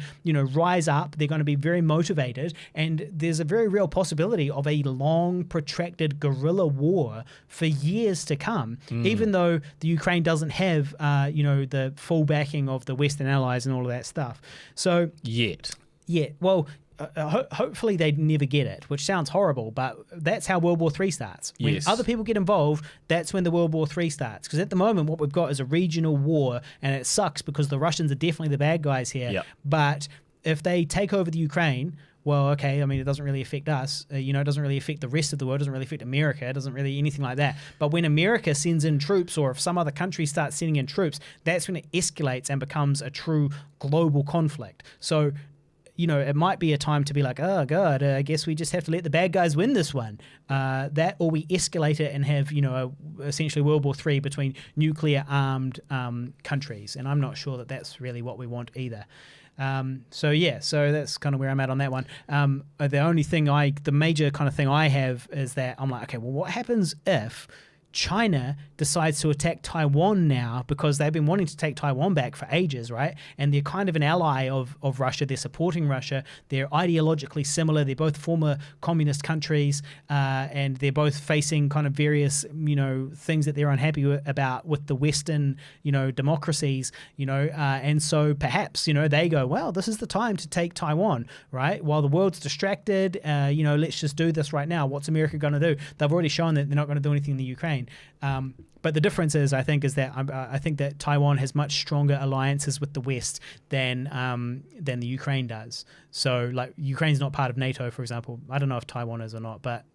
[SPEAKER 1] rise up. They're going to be very motivated. And there's a very real possibility of a long, protracted guerrilla war for years to come, even though the Ukraine doesn't have, the full backing of the Western allies and all of that stuff. So
[SPEAKER 3] Yet.
[SPEAKER 1] Well, hopefully they never get it, which sounds horrible, but that's how World War III starts. When other people get involved, that's when the World War III starts. Because at the moment, what we've got is a regional war, and it sucks because the Russians are definitely the bad guys here.
[SPEAKER 3] Yep.
[SPEAKER 1] But if they take over the Ukraine, well, okay, I mean, it doesn't really affect us. It doesn't really affect the rest of the world. It doesn't really affect America. It doesn't really anything like that. But when America sends in troops, or if some other country starts sending in troops, that's when it escalates and becomes a true global conflict. So, it might be a time to be like, oh, God, I guess we just have to let the bad guys win this one. Or we escalate it and have, essentially World War III between nuclear-armed countries. And I'm not sure that that's really what we want either. So that's kind of where I'm at on that one. The major kind of thing I have is that I'm like, okay, well, what happens if China decides to attack Taiwan now, because they've been wanting to take Taiwan back for ages, right? And they're kind of an ally of Russia. They're supporting Russia. They're ideologically similar. They're both former communist countries, and they're both facing kind of various, things that they're unhappy about with the Western, democracies, and so perhaps, they go, well, this is the time to take Taiwan, right? While the world's distracted, let's just do this right now. What's America going to do? They've already shown that they're not going to do anything in the Ukraine. But the difference is, I think that Taiwan has much stronger alliances with the West than the Ukraine does. So, Ukraine's not part of NATO, for example. I don't know if Taiwan is or not, but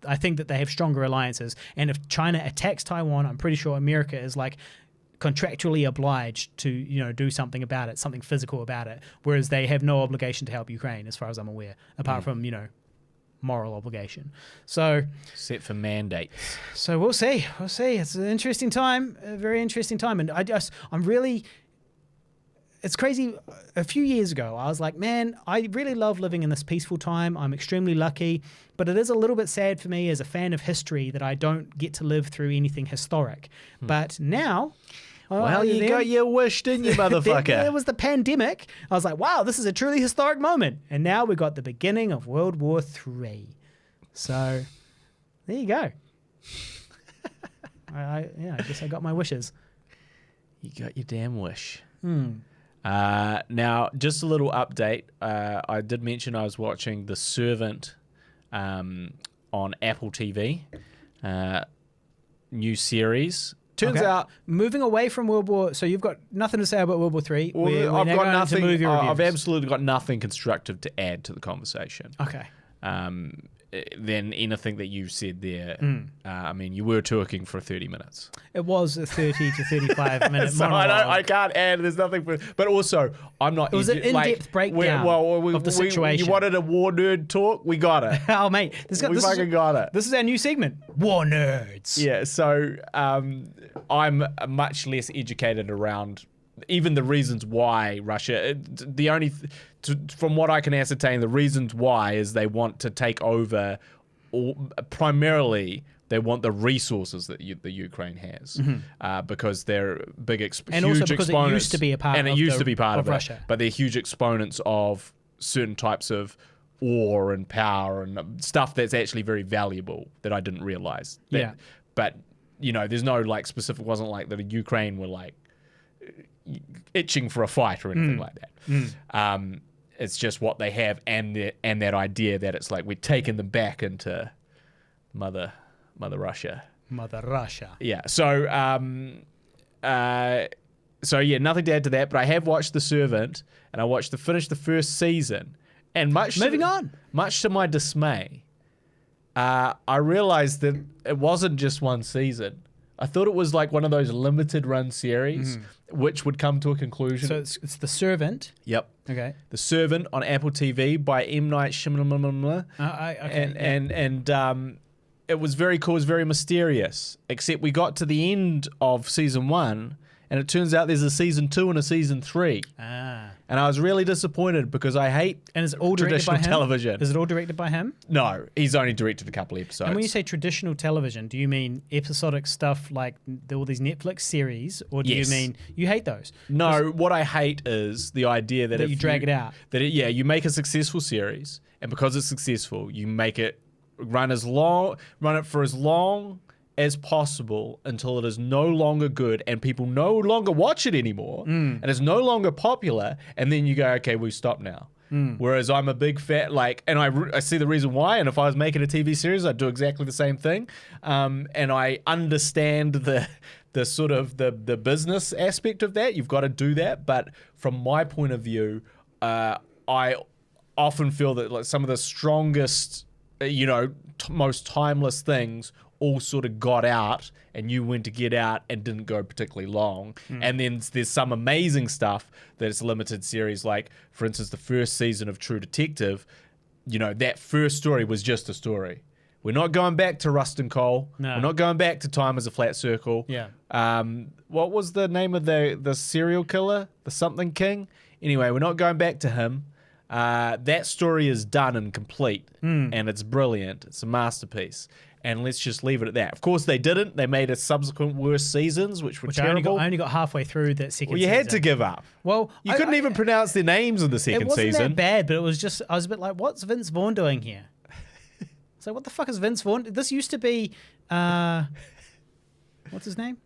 [SPEAKER 1] I think that they have stronger alliances. And if China attacks Taiwan, I'm pretty sure America is contractually obliged to do something about it, something physical about it, whereas they have no obligation to help Ukraine, as far as I'm aware, apart from moral obligation. So
[SPEAKER 3] Except for mandates.
[SPEAKER 1] So we'll see. It's an interesting time, a very interesting time. And it's crazy. A few years ago, I was like, man, I really love living in this peaceful time. I'm extremely lucky, but it is a little bit sad for me as a fan of history that I don't get to live through anything historic. But now...
[SPEAKER 3] Well, you got your wish, didn't you, motherfucker?
[SPEAKER 1] There was the pandemic. I was like, wow, this is a truly historic moment. And now we got the beginning of World War III. So there you go. I guess I got my wishes.
[SPEAKER 3] You got your damn wish. Now, just a little update. I did mention I was watching The Servant on Apple TV. New series. Turns out,
[SPEAKER 1] moving away from World War, so you've got nothing to say about World War III.
[SPEAKER 3] I've got nothing. I've absolutely got nothing constructive to add to the conversation.
[SPEAKER 1] Okay.
[SPEAKER 3] Than anything that you said there. I mean, you were talking for 30 minutes.
[SPEAKER 1] It was a 30 to 35 minute
[SPEAKER 3] so
[SPEAKER 1] monologue.
[SPEAKER 3] I can't add. There's nothing. But also, I'm not.
[SPEAKER 1] It was an in-depth breakdown of the situation.
[SPEAKER 3] You wanted a war nerd talk? We got it.
[SPEAKER 1] Oh, mate.
[SPEAKER 3] We fucking got it.
[SPEAKER 1] This is our new segment. War nerds.
[SPEAKER 3] Yeah, so I'm much less educated around even the reasons why Russia, from what I can ascertain, the reasons why is they want to take over
[SPEAKER 2] primarily they want the resources that the Ukraine has, because they're
[SPEAKER 1] and
[SPEAKER 2] huge
[SPEAKER 1] also because
[SPEAKER 2] exponents,
[SPEAKER 1] it used to be a part
[SPEAKER 2] and it
[SPEAKER 1] of
[SPEAKER 2] used
[SPEAKER 1] the-
[SPEAKER 2] to be part
[SPEAKER 1] of
[SPEAKER 2] of it,
[SPEAKER 1] Russia.
[SPEAKER 2] but they're huge exponents of certain types of ore and power and stuff that's actually very valuable that I didn't realize.
[SPEAKER 1] Yeah.
[SPEAKER 2] But there's no like specific. Wasn't like that. Ukraine were like itching for a fight or anything like that. It's just what they have, and that idea that it's like we're taking them back into Mother Russia.
[SPEAKER 1] Mother Russia.
[SPEAKER 2] Yeah. So yeah, nothing to add to that. But I have watched The Servant, and I finished the first season, and much to my dismay, I realized that it wasn't just one season. I thought it was like one of those limited run series, which would come to a conclusion.
[SPEAKER 1] So it's The Servant.
[SPEAKER 2] Yep.
[SPEAKER 1] Okay.
[SPEAKER 2] The Servant on Apple TV by M Night Shyamalan.
[SPEAKER 1] Okay.
[SPEAKER 2] And it was very cool. It was very mysterious. Except we got to the end of season 1, and it turns out there's a season 2 and a season 3. And I was really disappointed because I hate
[SPEAKER 1] And is it all directed by
[SPEAKER 2] traditional
[SPEAKER 1] him?
[SPEAKER 2] television.
[SPEAKER 1] Is it all directed by him?
[SPEAKER 2] No, he's only directed a couple episodes.
[SPEAKER 1] And when you say traditional television, do you mean episodic stuff like all these Netflix series, or do
[SPEAKER 2] Yes.
[SPEAKER 1] you mean you hate those?
[SPEAKER 2] No, what I hate is the idea that
[SPEAKER 1] That
[SPEAKER 2] if
[SPEAKER 1] you drag it out.
[SPEAKER 2] You make a successful series, and because it's successful, you make it run it for as long as possible until it is no longer good and people no longer watch it anymore, and it's no longer popular, and then you go, okay, we stop now. Whereas I'm a big fat, and I see the reason why, and if I was making a TV series, I'd do exactly the same thing. And I understand the sort of the business aspect of that. You've got to do that. But from my point of view, I often feel that like some of the strongest, most timeless things all sort of got out and knew when to get out and didn't go particularly long. And then there's some amazing stuff that's limited series, like, for instance, the first season of True Detective, that first story was just a story. We're not going back to Rust and Coal.
[SPEAKER 1] No.
[SPEAKER 2] We're not going back to Time as a Flat Circle.
[SPEAKER 1] Yeah.
[SPEAKER 2] What was the name of the serial killer? The something king? Anyway, we're not going back to him. That story is done and complete, and it's brilliant. It's a masterpiece. And let's just leave it at that. Of course, they didn't. They made a subsequent worse seasons, which were terrible.
[SPEAKER 1] I only got halfway through that second
[SPEAKER 2] Well,
[SPEAKER 1] season.
[SPEAKER 2] you had to give up.
[SPEAKER 1] Well,
[SPEAKER 2] You couldn't even pronounce their names in the second
[SPEAKER 1] It wasn't
[SPEAKER 2] season.
[SPEAKER 1] that bad, but it was just, I was a bit like, what's Vince Vaughn doing here? So what the fuck is Vince Vaughn? This used to be, what's his name?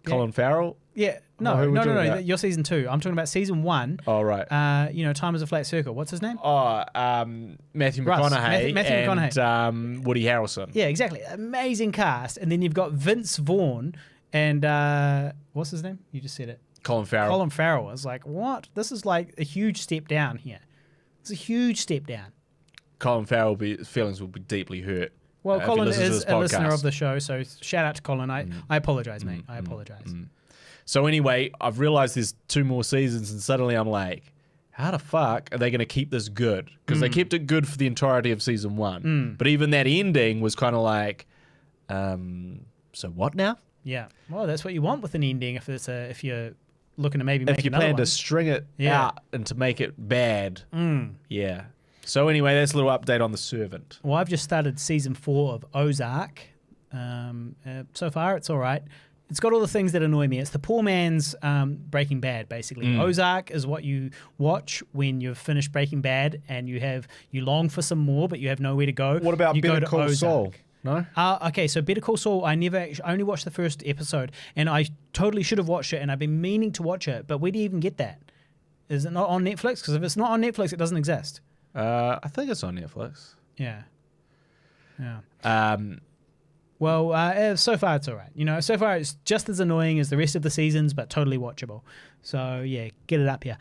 [SPEAKER 2] Colin Farrell?
[SPEAKER 1] Yeah.
[SPEAKER 2] who
[SPEAKER 1] No,
[SPEAKER 2] are we
[SPEAKER 1] no,
[SPEAKER 2] talking
[SPEAKER 1] no, no.
[SPEAKER 2] about?
[SPEAKER 1] You're season 2. I'm talking about season 1.
[SPEAKER 2] Oh, right.
[SPEAKER 1] Time is a flat circle. What's his name?
[SPEAKER 2] Matthew
[SPEAKER 1] Russ.
[SPEAKER 2] McConaughey
[SPEAKER 1] Matthew
[SPEAKER 2] and Woody Harrelson.
[SPEAKER 1] Yeah, exactly. Amazing cast. And then you've got Vince Vaughn and, what's his name? You just said it.
[SPEAKER 2] Colin Farrell.
[SPEAKER 1] Colin Farrell. I was like, what? This is like a huge step down here. It's a huge step down.
[SPEAKER 2] Colin Farrell, his feelings will be deeply hurt.
[SPEAKER 1] Well,
[SPEAKER 2] if he
[SPEAKER 1] Colin
[SPEAKER 2] listens to
[SPEAKER 1] is
[SPEAKER 2] this
[SPEAKER 1] a listener
[SPEAKER 2] podcast.
[SPEAKER 1] of the show, so shout out to Colin. I apologize, mate. I apologize.
[SPEAKER 2] So anyway, I've realized there's 2 more seasons, and suddenly I'm like, how the fuck are they going to keep this good? Because they kept it good for the entirety of season 1. But even that ending was kind of like, so what now?
[SPEAKER 1] Yeah. Well, that's what you want with an ending if you're looking to maybe make
[SPEAKER 2] If you
[SPEAKER 1] another
[SPEAKER 2] plan
[SPEAKER 1] one.
[SPEAKER 2] to string it
[SPEAKER 1] Yeah.
[SPEAKER 2] out and to make it bad. Yeah. So anyway, that's a little update on The Servant.
[SPEAKER 1] Well, I've just started season 4 of Ozark. So far, it's all right. It's got all the things that annoy me. It's the poor man's Breaking Bad, basically. Ozark is what you watch when you've finished Breaking Bad and you long for some more, but you have nowhere to go.
[SPEAKER 2] What about
[SPEAKER 1] you
[SPEAKER 2] Better
[SPEAKER 1] go to
[SPEAKER 2] Call
[SPEAKER 1] Ozark.
[SPEAKER 2] Saul? No?
[SPEAKER 1] Okay, so Better Call Saul, I only watched the first episode, and I totally should have watched it, and I've been meaning to watch it, but where do you even get that? Is it not on Netflix? Because if it's not on Netflix, it doesn't exist.
[SPEAKER 2] I think it's on Netflix.
[SPEAKER 1] Yeah. Well, so far it's all right. So far it's just as annoying as the rest of the seasons, but totally watchable. So yeah, get it up here.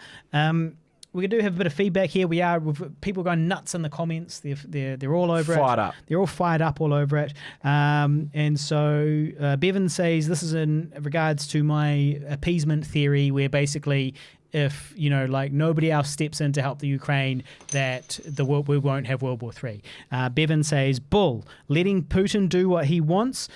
[SPEAKER 1] We do have a bit of feedback here. With people going nuts in the comments. They're all over it.
[SPEAKER 2] Fired up.
[SPEAKER 1] They're all fired up all over it. And so Bevan says this is in regards to my appeasement theory, where basically if nobody else steps in to help the Ukraine, that we won't have World War III. Bevan says, bull, letting Putin do what he wants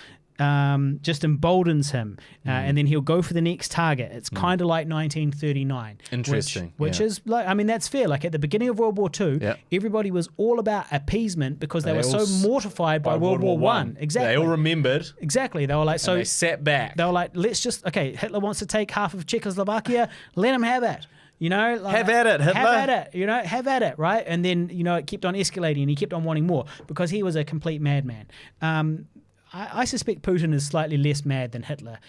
[SPEAKER 1] just emboldens him, and then he'll go for the next target. It's kind of like 1939.
[SPEAKER 2] Interesting.
[SPEAKER 1] Which is like, I mean, that's fair. Like at the beginning of World War II, everybody was all about appeasement because they were so mortified by World War One. Exactly.
[SPEAKER 2] They all remembered.
[SPEAKER 1] Exactly. They were like, so
[SPEAKER 2] they sat back.
[SPEAKER 1] They were like, let's just, okay, Hitler wants to take half of Czechoslovakia, let him have it. You know, like,
[SPEAKER 3] have at it, Hitler.
[SPEAKER 1] Have at it, you know, have at it, right? And then, you know, it kept on escalating and he kept on wanting more because he was a complete madman. I suspect Putin is slightly less mad than Hitler.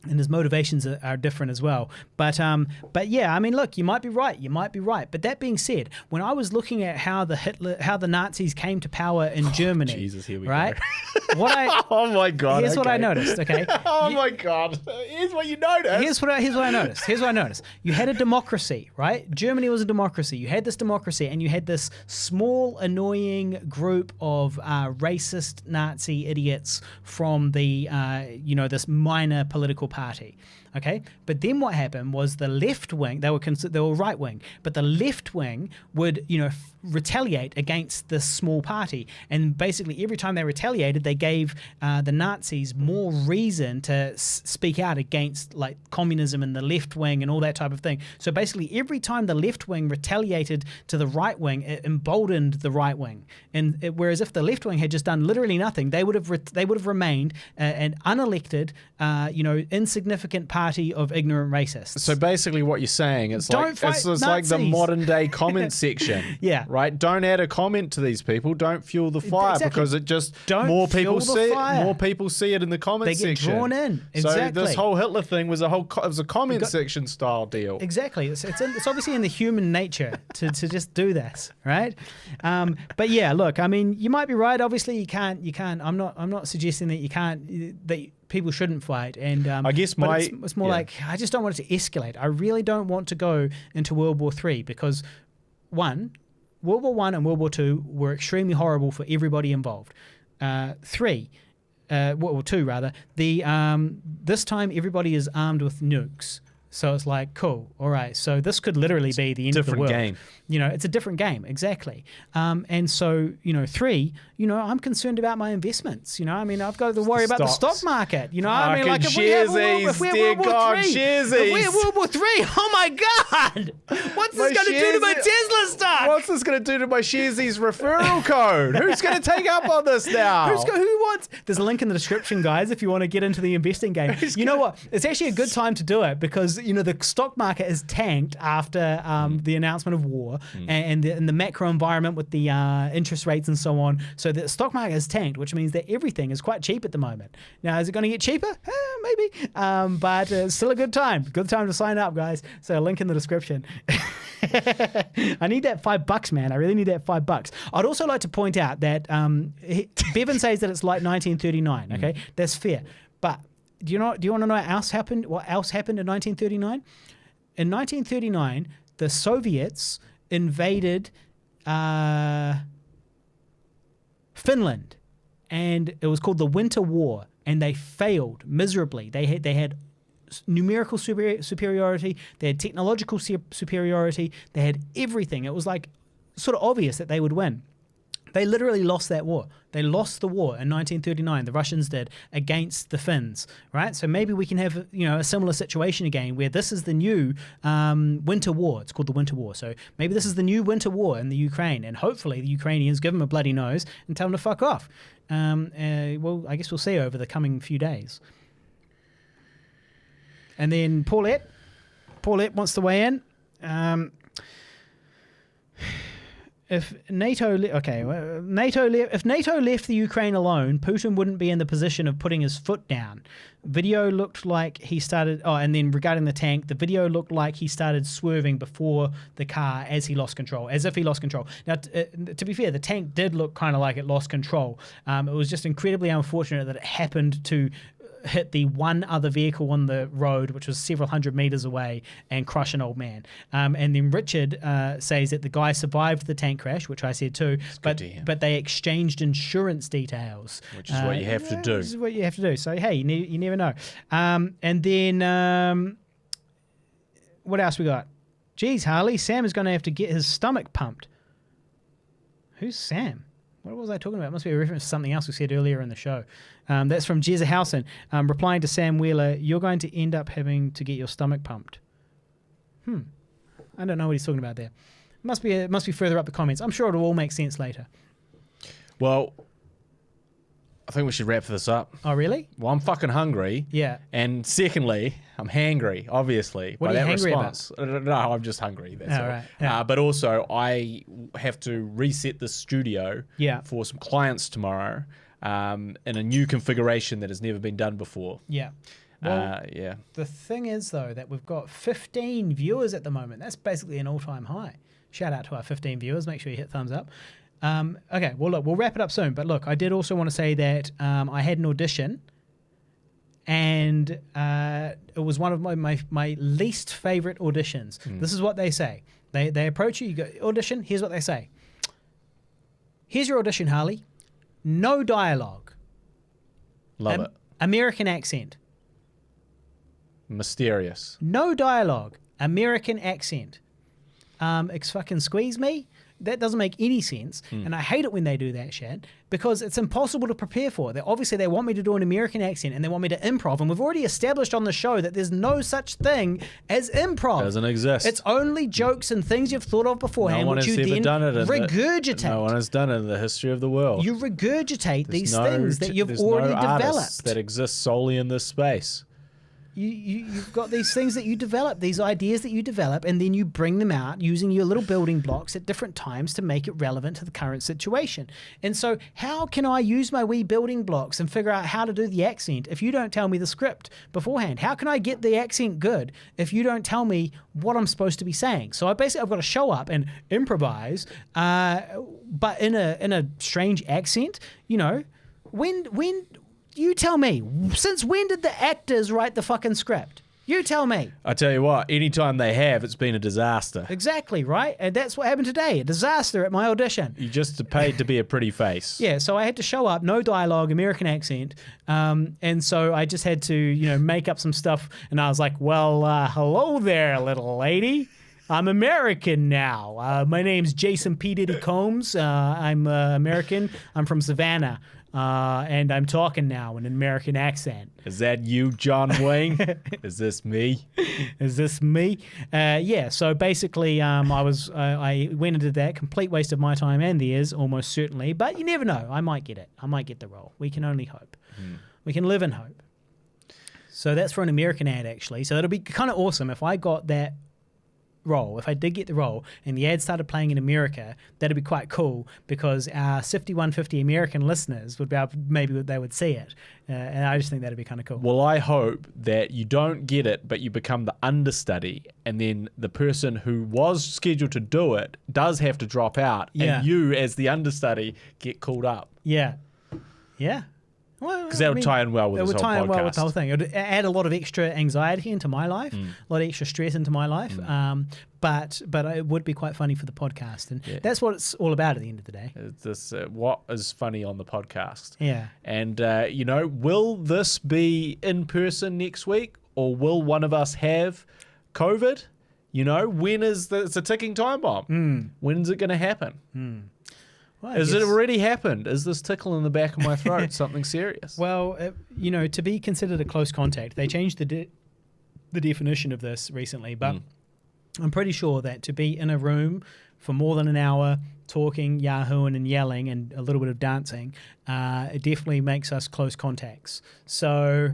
[SPEAKER 1] And his motivations are different as well. But yeah, I mean, look, you might be right. But that being said, when I was looking at how the Nazis came to power in Germany,
[SPEAKER 3] Jesus, here we go.
[SPEAKER 1] right?
[SPEAKER 3] Oh my God.
[SPEAKER 1] Here's what I noticed. Okay.
[SPEAKER 3] Oh my God. Here's what you noticed.
[SPEAKER 1] Here's what I noticed. You had a democracy, right? Germany was a democracy. You had this democracy, and you had this small, annoying group of racist Nazi idiots from the this minor political party. Okay, but then what happened was the left wing, they were right wing, but the left wing would, retaliate against this small party. And basically every time they retaliated, they gave the Nazis more reason to speak out against like communism and the left wing and all that type of thing. So basically every time the left wing retaliated to the right wing, it emboldened the right wing. And whereas if the left wing had just done literally nothing, they would have remained an unelected, insignificant party of ignorant racists.
[SPEAKER 3] So basically what you're saying is like it's like the modern day comment section.
[SPEAKER 1] Yeah.
[SPEAKER 3] Right? Don't add a comment to these people. Don't fuel the fire because it just more people see it in the comment section.
[SPEAKER 1] They get drawn in. Exactly.
[SPEAKER 3] So this whole Hitler thing was a comment section style deal.
[SPEAKER 1] Exactly. It's obviously in the human nature to just do this, right? But yeah, look, I mean, you might be right. Obviously, you can't. I'm not suggesting that you can't. That people shouldn't fight, and
[SPEAKER 3] I guess
[SPEAKER 1] it's more like I just don't want it to escalate. I really don't want to go into World War III because World War I and World War II were extremely horrible for everybody involved. World War II rather. This time everybody is armed with nukes. So it's like, cool, all right. So this could literally be the end of the world.
[SPEAKER 3] Different game.
[SPEAKER 1] It's a different game, exactly. And so, 3, I'm concerned about my investments. I mean, I've got to worry about the stock market. I mean, like if we have World War III, oh my God, what's this going to do to my Tesla stock?
[SPEAKER 3] What's this going to do to my Sharesies referral code? Who's going to take up on this now?
[SPEAKER 1] Who wants? There's a link in the description, guys, if you want to get into the investing game. You know what? It's actually a good time to do it because the stock market is tanked after the announcement of war and the macro environment with the interest rates and so on. So the stock market is tanked, which means that everything is quite cheap at the moment. Now, is it going to get cheaper? Maybe. But it's still a good time. Good time to sign up, guys. So a link in the description. I need that $5, man. I really need that $5. I'd also like to point out that Bevan says that it's like 1939. Okay, that's fair. But do you want to know what else happened? What else happened in 1939? In 1939, the Soviets invaded Finland, and it was called the Winter War, and they failed miserably. They had numerical superiority, they had technological superiority, they had everything. It was like sort of obvious that they would win. They literally lost that war. They lost the war in 1939. The Russians did against the Finns, right? So maybe we can have a similar situation again, where this is the new Winter War. It's called the Winter War. So maybe this is the new Winter War in the Ukraine, and hopefully the Ukrainians give them a bloody nose and tell them to fuck off. Well, I guess we'll see over the coming few days. And then Paulette wants to weigh in. If NATO left the Ukraine alone, Putin wouldn't be in the position of putting his foot down. Video looked like he started. Oh, and then regarding the tank, the video looked like he started swerving before the car as he lost control, as if he lost control. Now, to be fair, the tank did look kind of like it lost control. It was just incredibly unfortunate that it happened to hit the one other vehicle on the road, which was several hundred meters away, and crush an old man. And then Richard says that the guy survived the tank crash, which I said too, but they exchanged insurance details.
[SPEAKER 3] Which is what you have to do.
[SPEAKER 1] Which is what you have to do. So, hey, you never know. And then what else we got? Geez, Harley, Sam is going to have to get his stomach pumped. Who's Sam? What was I talking about? It must be a reference to something else we said earlier in the show. That's from Jezza Housen, replying to Sam Wheeler, you're going to end up having to get your stomach pumped. I don't know what he's talking about there. It must be further up the comments. I'm sure it'll all make sense later.
[SPEAKER 3] Well, I think we should wrap this up.
[SPEAKER 1] Oh, really?
[SPEAKER 3] Well, I'm fucking hungry.
[SPEAKER 1] Yeah.
[SPEAKER 3] And secondly, I'm hangry, obviously.
[SPEAKER 1] What
[SPEAKER 3] by
[SPEAKER 1] are you
[SPEAKER 3] that
[SPEAKER 1] hangry
[SPEAKER 3] response. No, I'm just hungry. That's all.
[SPEAKER 1] Right. Yeah.
[SPEAKER 3] But also, I have to reset the studio for some clients tomorrow in a new configuration that has never been done before.
[SPEAKER 1] Yeah. Well,
[SPEAKER 3] yeah.
[SPEAKER 1] The thing is, though, that we've got 15 viewers at the moment. That's basically an all-time high. Shout out to our 15 viewers. Make sure you hit thumbs up. Okay, well, look, we'll wrap it up soon. But look, I did also want to say that I had an audition, and it was one of my least favorite auditions. This is what they say. They approach you, you go, audition, here's what they say. Here's your audition, Harley. No dialogue.
[SPEAKER 3] Love it.
[SPEAKER 1] American accent.
[SPEAKER 3] Mysterious.
[SPEAKER 1] No dialogue. American accent. Fucking squeeze me? That doesn't make any sense. And I hate it when they do that shit because it's impossible to prepare for. Obviously, they want me to do an American accent and they want me to improv. And we've already established on the show that there's no such thing as improv.
[SPEAKER 3] Doesn't exist.
[SPEAKER 1] It's only jokes and things you've thought of beforehand,
[SPEAKER 3] no one
[SPEAKER 1] which
[SPEAKER 3] has
[SPEAKER 1] you
[SPEAKER 3] ever
[SPEAKER 1] then
[SPEAKER 3] done it
[SPEAKER 1] regurgitate.
[SPEAKER 3] No one has done it in the history of the world.
[SPEAKER 1] You regurgitate these things that you've already developed.
[SPEAKER 3] That exist solely in this space.
[SPEAKER 1] You've got these things that you develop, these ideas that you develop, and then you bring them out using your little building blocks at different times to make it relevant to the current situation. And so how can I use my wee building blocks and figure out how to do the accent if you don't tell me the script beforehand? How can I get the accent good if you don't tell me what I'm supposed to be saying? So I've got to show up and improvise, but in a strange accent, when you tell me, since when did the actors write the fucking script? You tell me.
[SPEAKER 3] I tell you what, anytime they have, it's been a disaster.
[SPEAKER 1] Exactly, right? And that's what happened today, a disaster at my audition.
[SPEAKER 3] You just paid to be a pretty face.
[SPEAKER 1] Yeah, so I had to show up, no dialogue, American accent, and so I just had to, make up some stuff, and I was like, well, hello there, little lady. I'm American now. My name's Jason P. Diddy Combs. I'm American. I'm from Savannah. And I'm talking now in an American accent.
[SPEAKER 3] Is that you, John Wayne? Is this me?
[SPEAKER 1] Is this me? Yeah. So basically, I went into that, complete waste of my time and theirs, almost certainly. But you never know. I might get it. I might get the role. We can only hope. We can live in hope. So that's for an American ad, actually. So it'll be kind of awesome if I got that role. If I did get the role and the ad started playing in America, that'd be quite cool because our 5150 American listeners would be able, maybe they would see it, and I just think that'd be kind of cool.
[SPEAKER 3] Well, I hope that you don't get it, but you become the understudy, and then the person who was scheduled to do it does have to drop out, and you, as the understudy, get called up.
[SPEAKER 1] Yeah.
[SPEAKER 3] Because that would tie in well with this whole podcast. It would tie in well with the
[SPEAKER 1] whole thing. It would add a lot of extra anxiety into my life, a lot of extra stress into my life. But it would be quite funny for the podcast, and that's what it's all about at the end of the day.
[SPEAKER 3] It's this, what is funny on the podcast?
[SPEAKER 1] Yeah.
[SPEAKER 3] And will this be in person next week, or will one of us have COVID? When is it's a ticking time bomb? When's it going to happen? Well, has it already happened? Is this tickle in the back of my throat something serious?
[SPEAKER 1] Well, to be considered a close contact, they changed the definition of this recently, but I'm pretty sure that to be in a room for more than an hour talking, yahooing and yelling and a little bit of dancing, it definitely makes us close contacts. So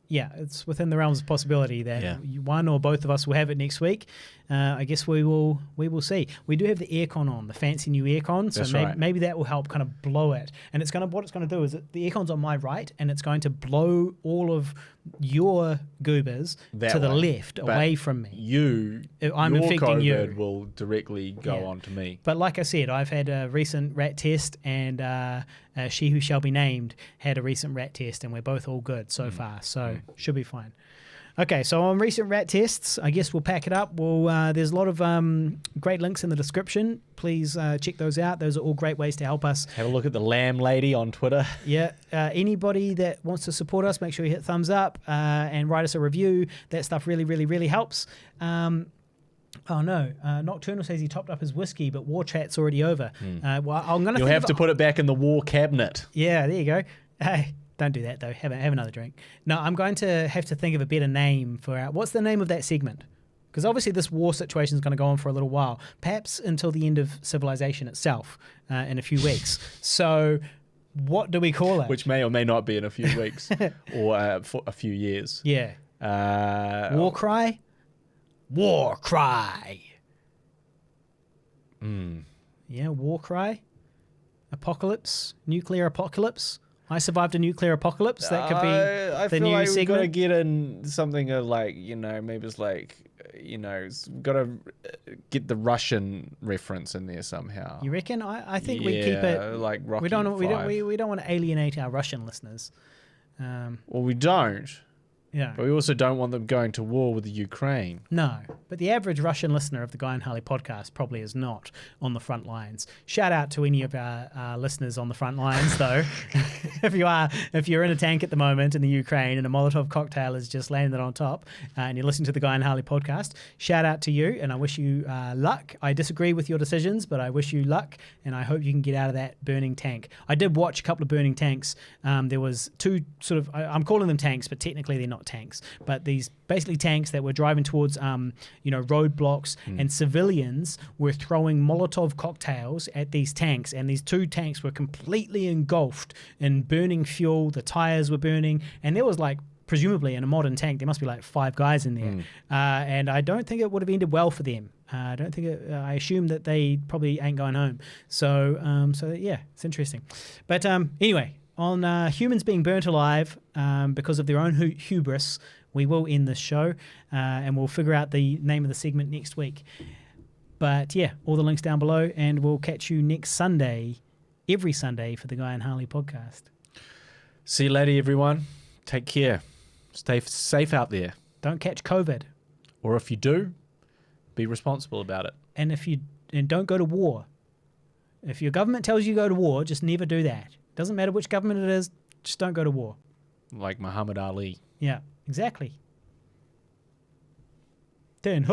[SPEAKER 1] yeah, it's within the realms of possibility that one or both of us will have it next week. I guess we will see. We do have the aircon on, the fancy new aircon, so maybe that will help kind of blow it. And what it's going to do is the aircon's on my right, and it's going to blow all of your goobers to the left, away from me. I'm
[SPEAKER 3] your
[SPEAKER 1] infecting
[SPEAKER 3] COVID
[SPEAKER 1] you.
[SPEAKER 3] Will directly go on to me.
[SPEAKER 1] But like I said, I've had a recent rat test, and she who shall be named had a recent rat test, and we're both all good so far. So should be fine. Okay, so on recent rat tests, I guess we'll pack it up. There's a lot of great links in the description. Please check those out. Those are all great ways to help us.
[SPEAKER 3] Have a look at the Lamb Lady on Twitter.
[SPEAKER 1] Yeah. Anybody that wants to support us, make sure you hit thumbs up and write us a review. That stuff really, really, really helps. Oh no! Nocturnal says he topped up his whiskey, but war chat's already over. Well, I'm gonna.
[SPEAKER 3] You'll have to put it back in the war cabinet.
[SPEAKER 1] Yeah, there you go. Hey, don't do that though. Have another drink. No, I'm going to have to think of a better name for our. What's the name of that segment? Because obviously this war situation is going to go on for a little while, perhaps until the end of civilization itself in a few weeks. So, what do we call it?
[SPEAKER 3] Which may or may not be in a few weeks or for a few years.
[SPEAKER 1] Yeah. War cry. War cry. Yeah, war cry. Apocalypse. Nuclear apocalypse. I survived a nuclear apocalypse. That could be
[SPEAKER 3] I
[SPEAKER 1] the
[SPEAKER 3] feel
[SPEAKER 1] new
[SPEAKER 3] like we've got to
[SPEAKER 1] segment.
[SPEAKER 3] get in something of like, maybe it's like, we've got to get the Russian reference in there somehow.
[SPEAKER 1] You reckon? I think we keep it
[SPEAKER 3] like Rocky
[SPEAKER 1] we don't
[SPEAKER 3] V.
[SPEAKER 1] we don't want to alienate our Russian listeners.
[SPEAKER 3] Well, we don't.
[SPEAKER 1] Yeah.
[SPEAKER 3] But we also don't want them going to war with the Ukraine.
[SPEAKER 1] No, but the average Russian listener of the Guy and Harley podcast probably is not on the front lines. Shout out to any of our listeners on the front lines, though. if you're in a tank at the moment in the Ukraine and a Molotov cocktail has just landed on top and you're listening to the Guy and Harley podcast, shout out to you and I wish you luck. I disagree with your decisions, but I wish you luck and I hope you can get out of that burning tank. I did watch a couple of burning tanks. There was two sort of, I'm calling them tanks, but technically they're not tanks, but these basically tanks that were driving towards roadblocks and civilians were throwing Molotov cocktails at these tanks, and these two tanks were completely engulfed in burning fuel. The tires were burning, and there was like, presumably in a modern tank there must be like 5 guys in there, and I don't think it would have ended well for them. I don't think I assume that they probably ain't going home. So yeah, it's interesting. But anyway, on humans being burnt alive because of their own hubris, we will end this show and we'll figure out the name of the segment next week. But yeah, all the links down below, and we'll catch you next Sunday, every Sunday, for the Guy and Harley podcast.
[SPEAKER 3] See you later, everyone. Take care. Stay safe out there.
[SPEAKER 1] Don't catch COVID.
[SPEAKER 3] Or if you do, be responsible about it.
[SPEAKER 1] And don't go to war. If your government tells you to go to war, just never do that. Doesn't matter which government it is, just don't go to war.
[SPEAKER 3] Like Muhammad Ali.
[SPEAKER 1] Yeah, exactly. Turn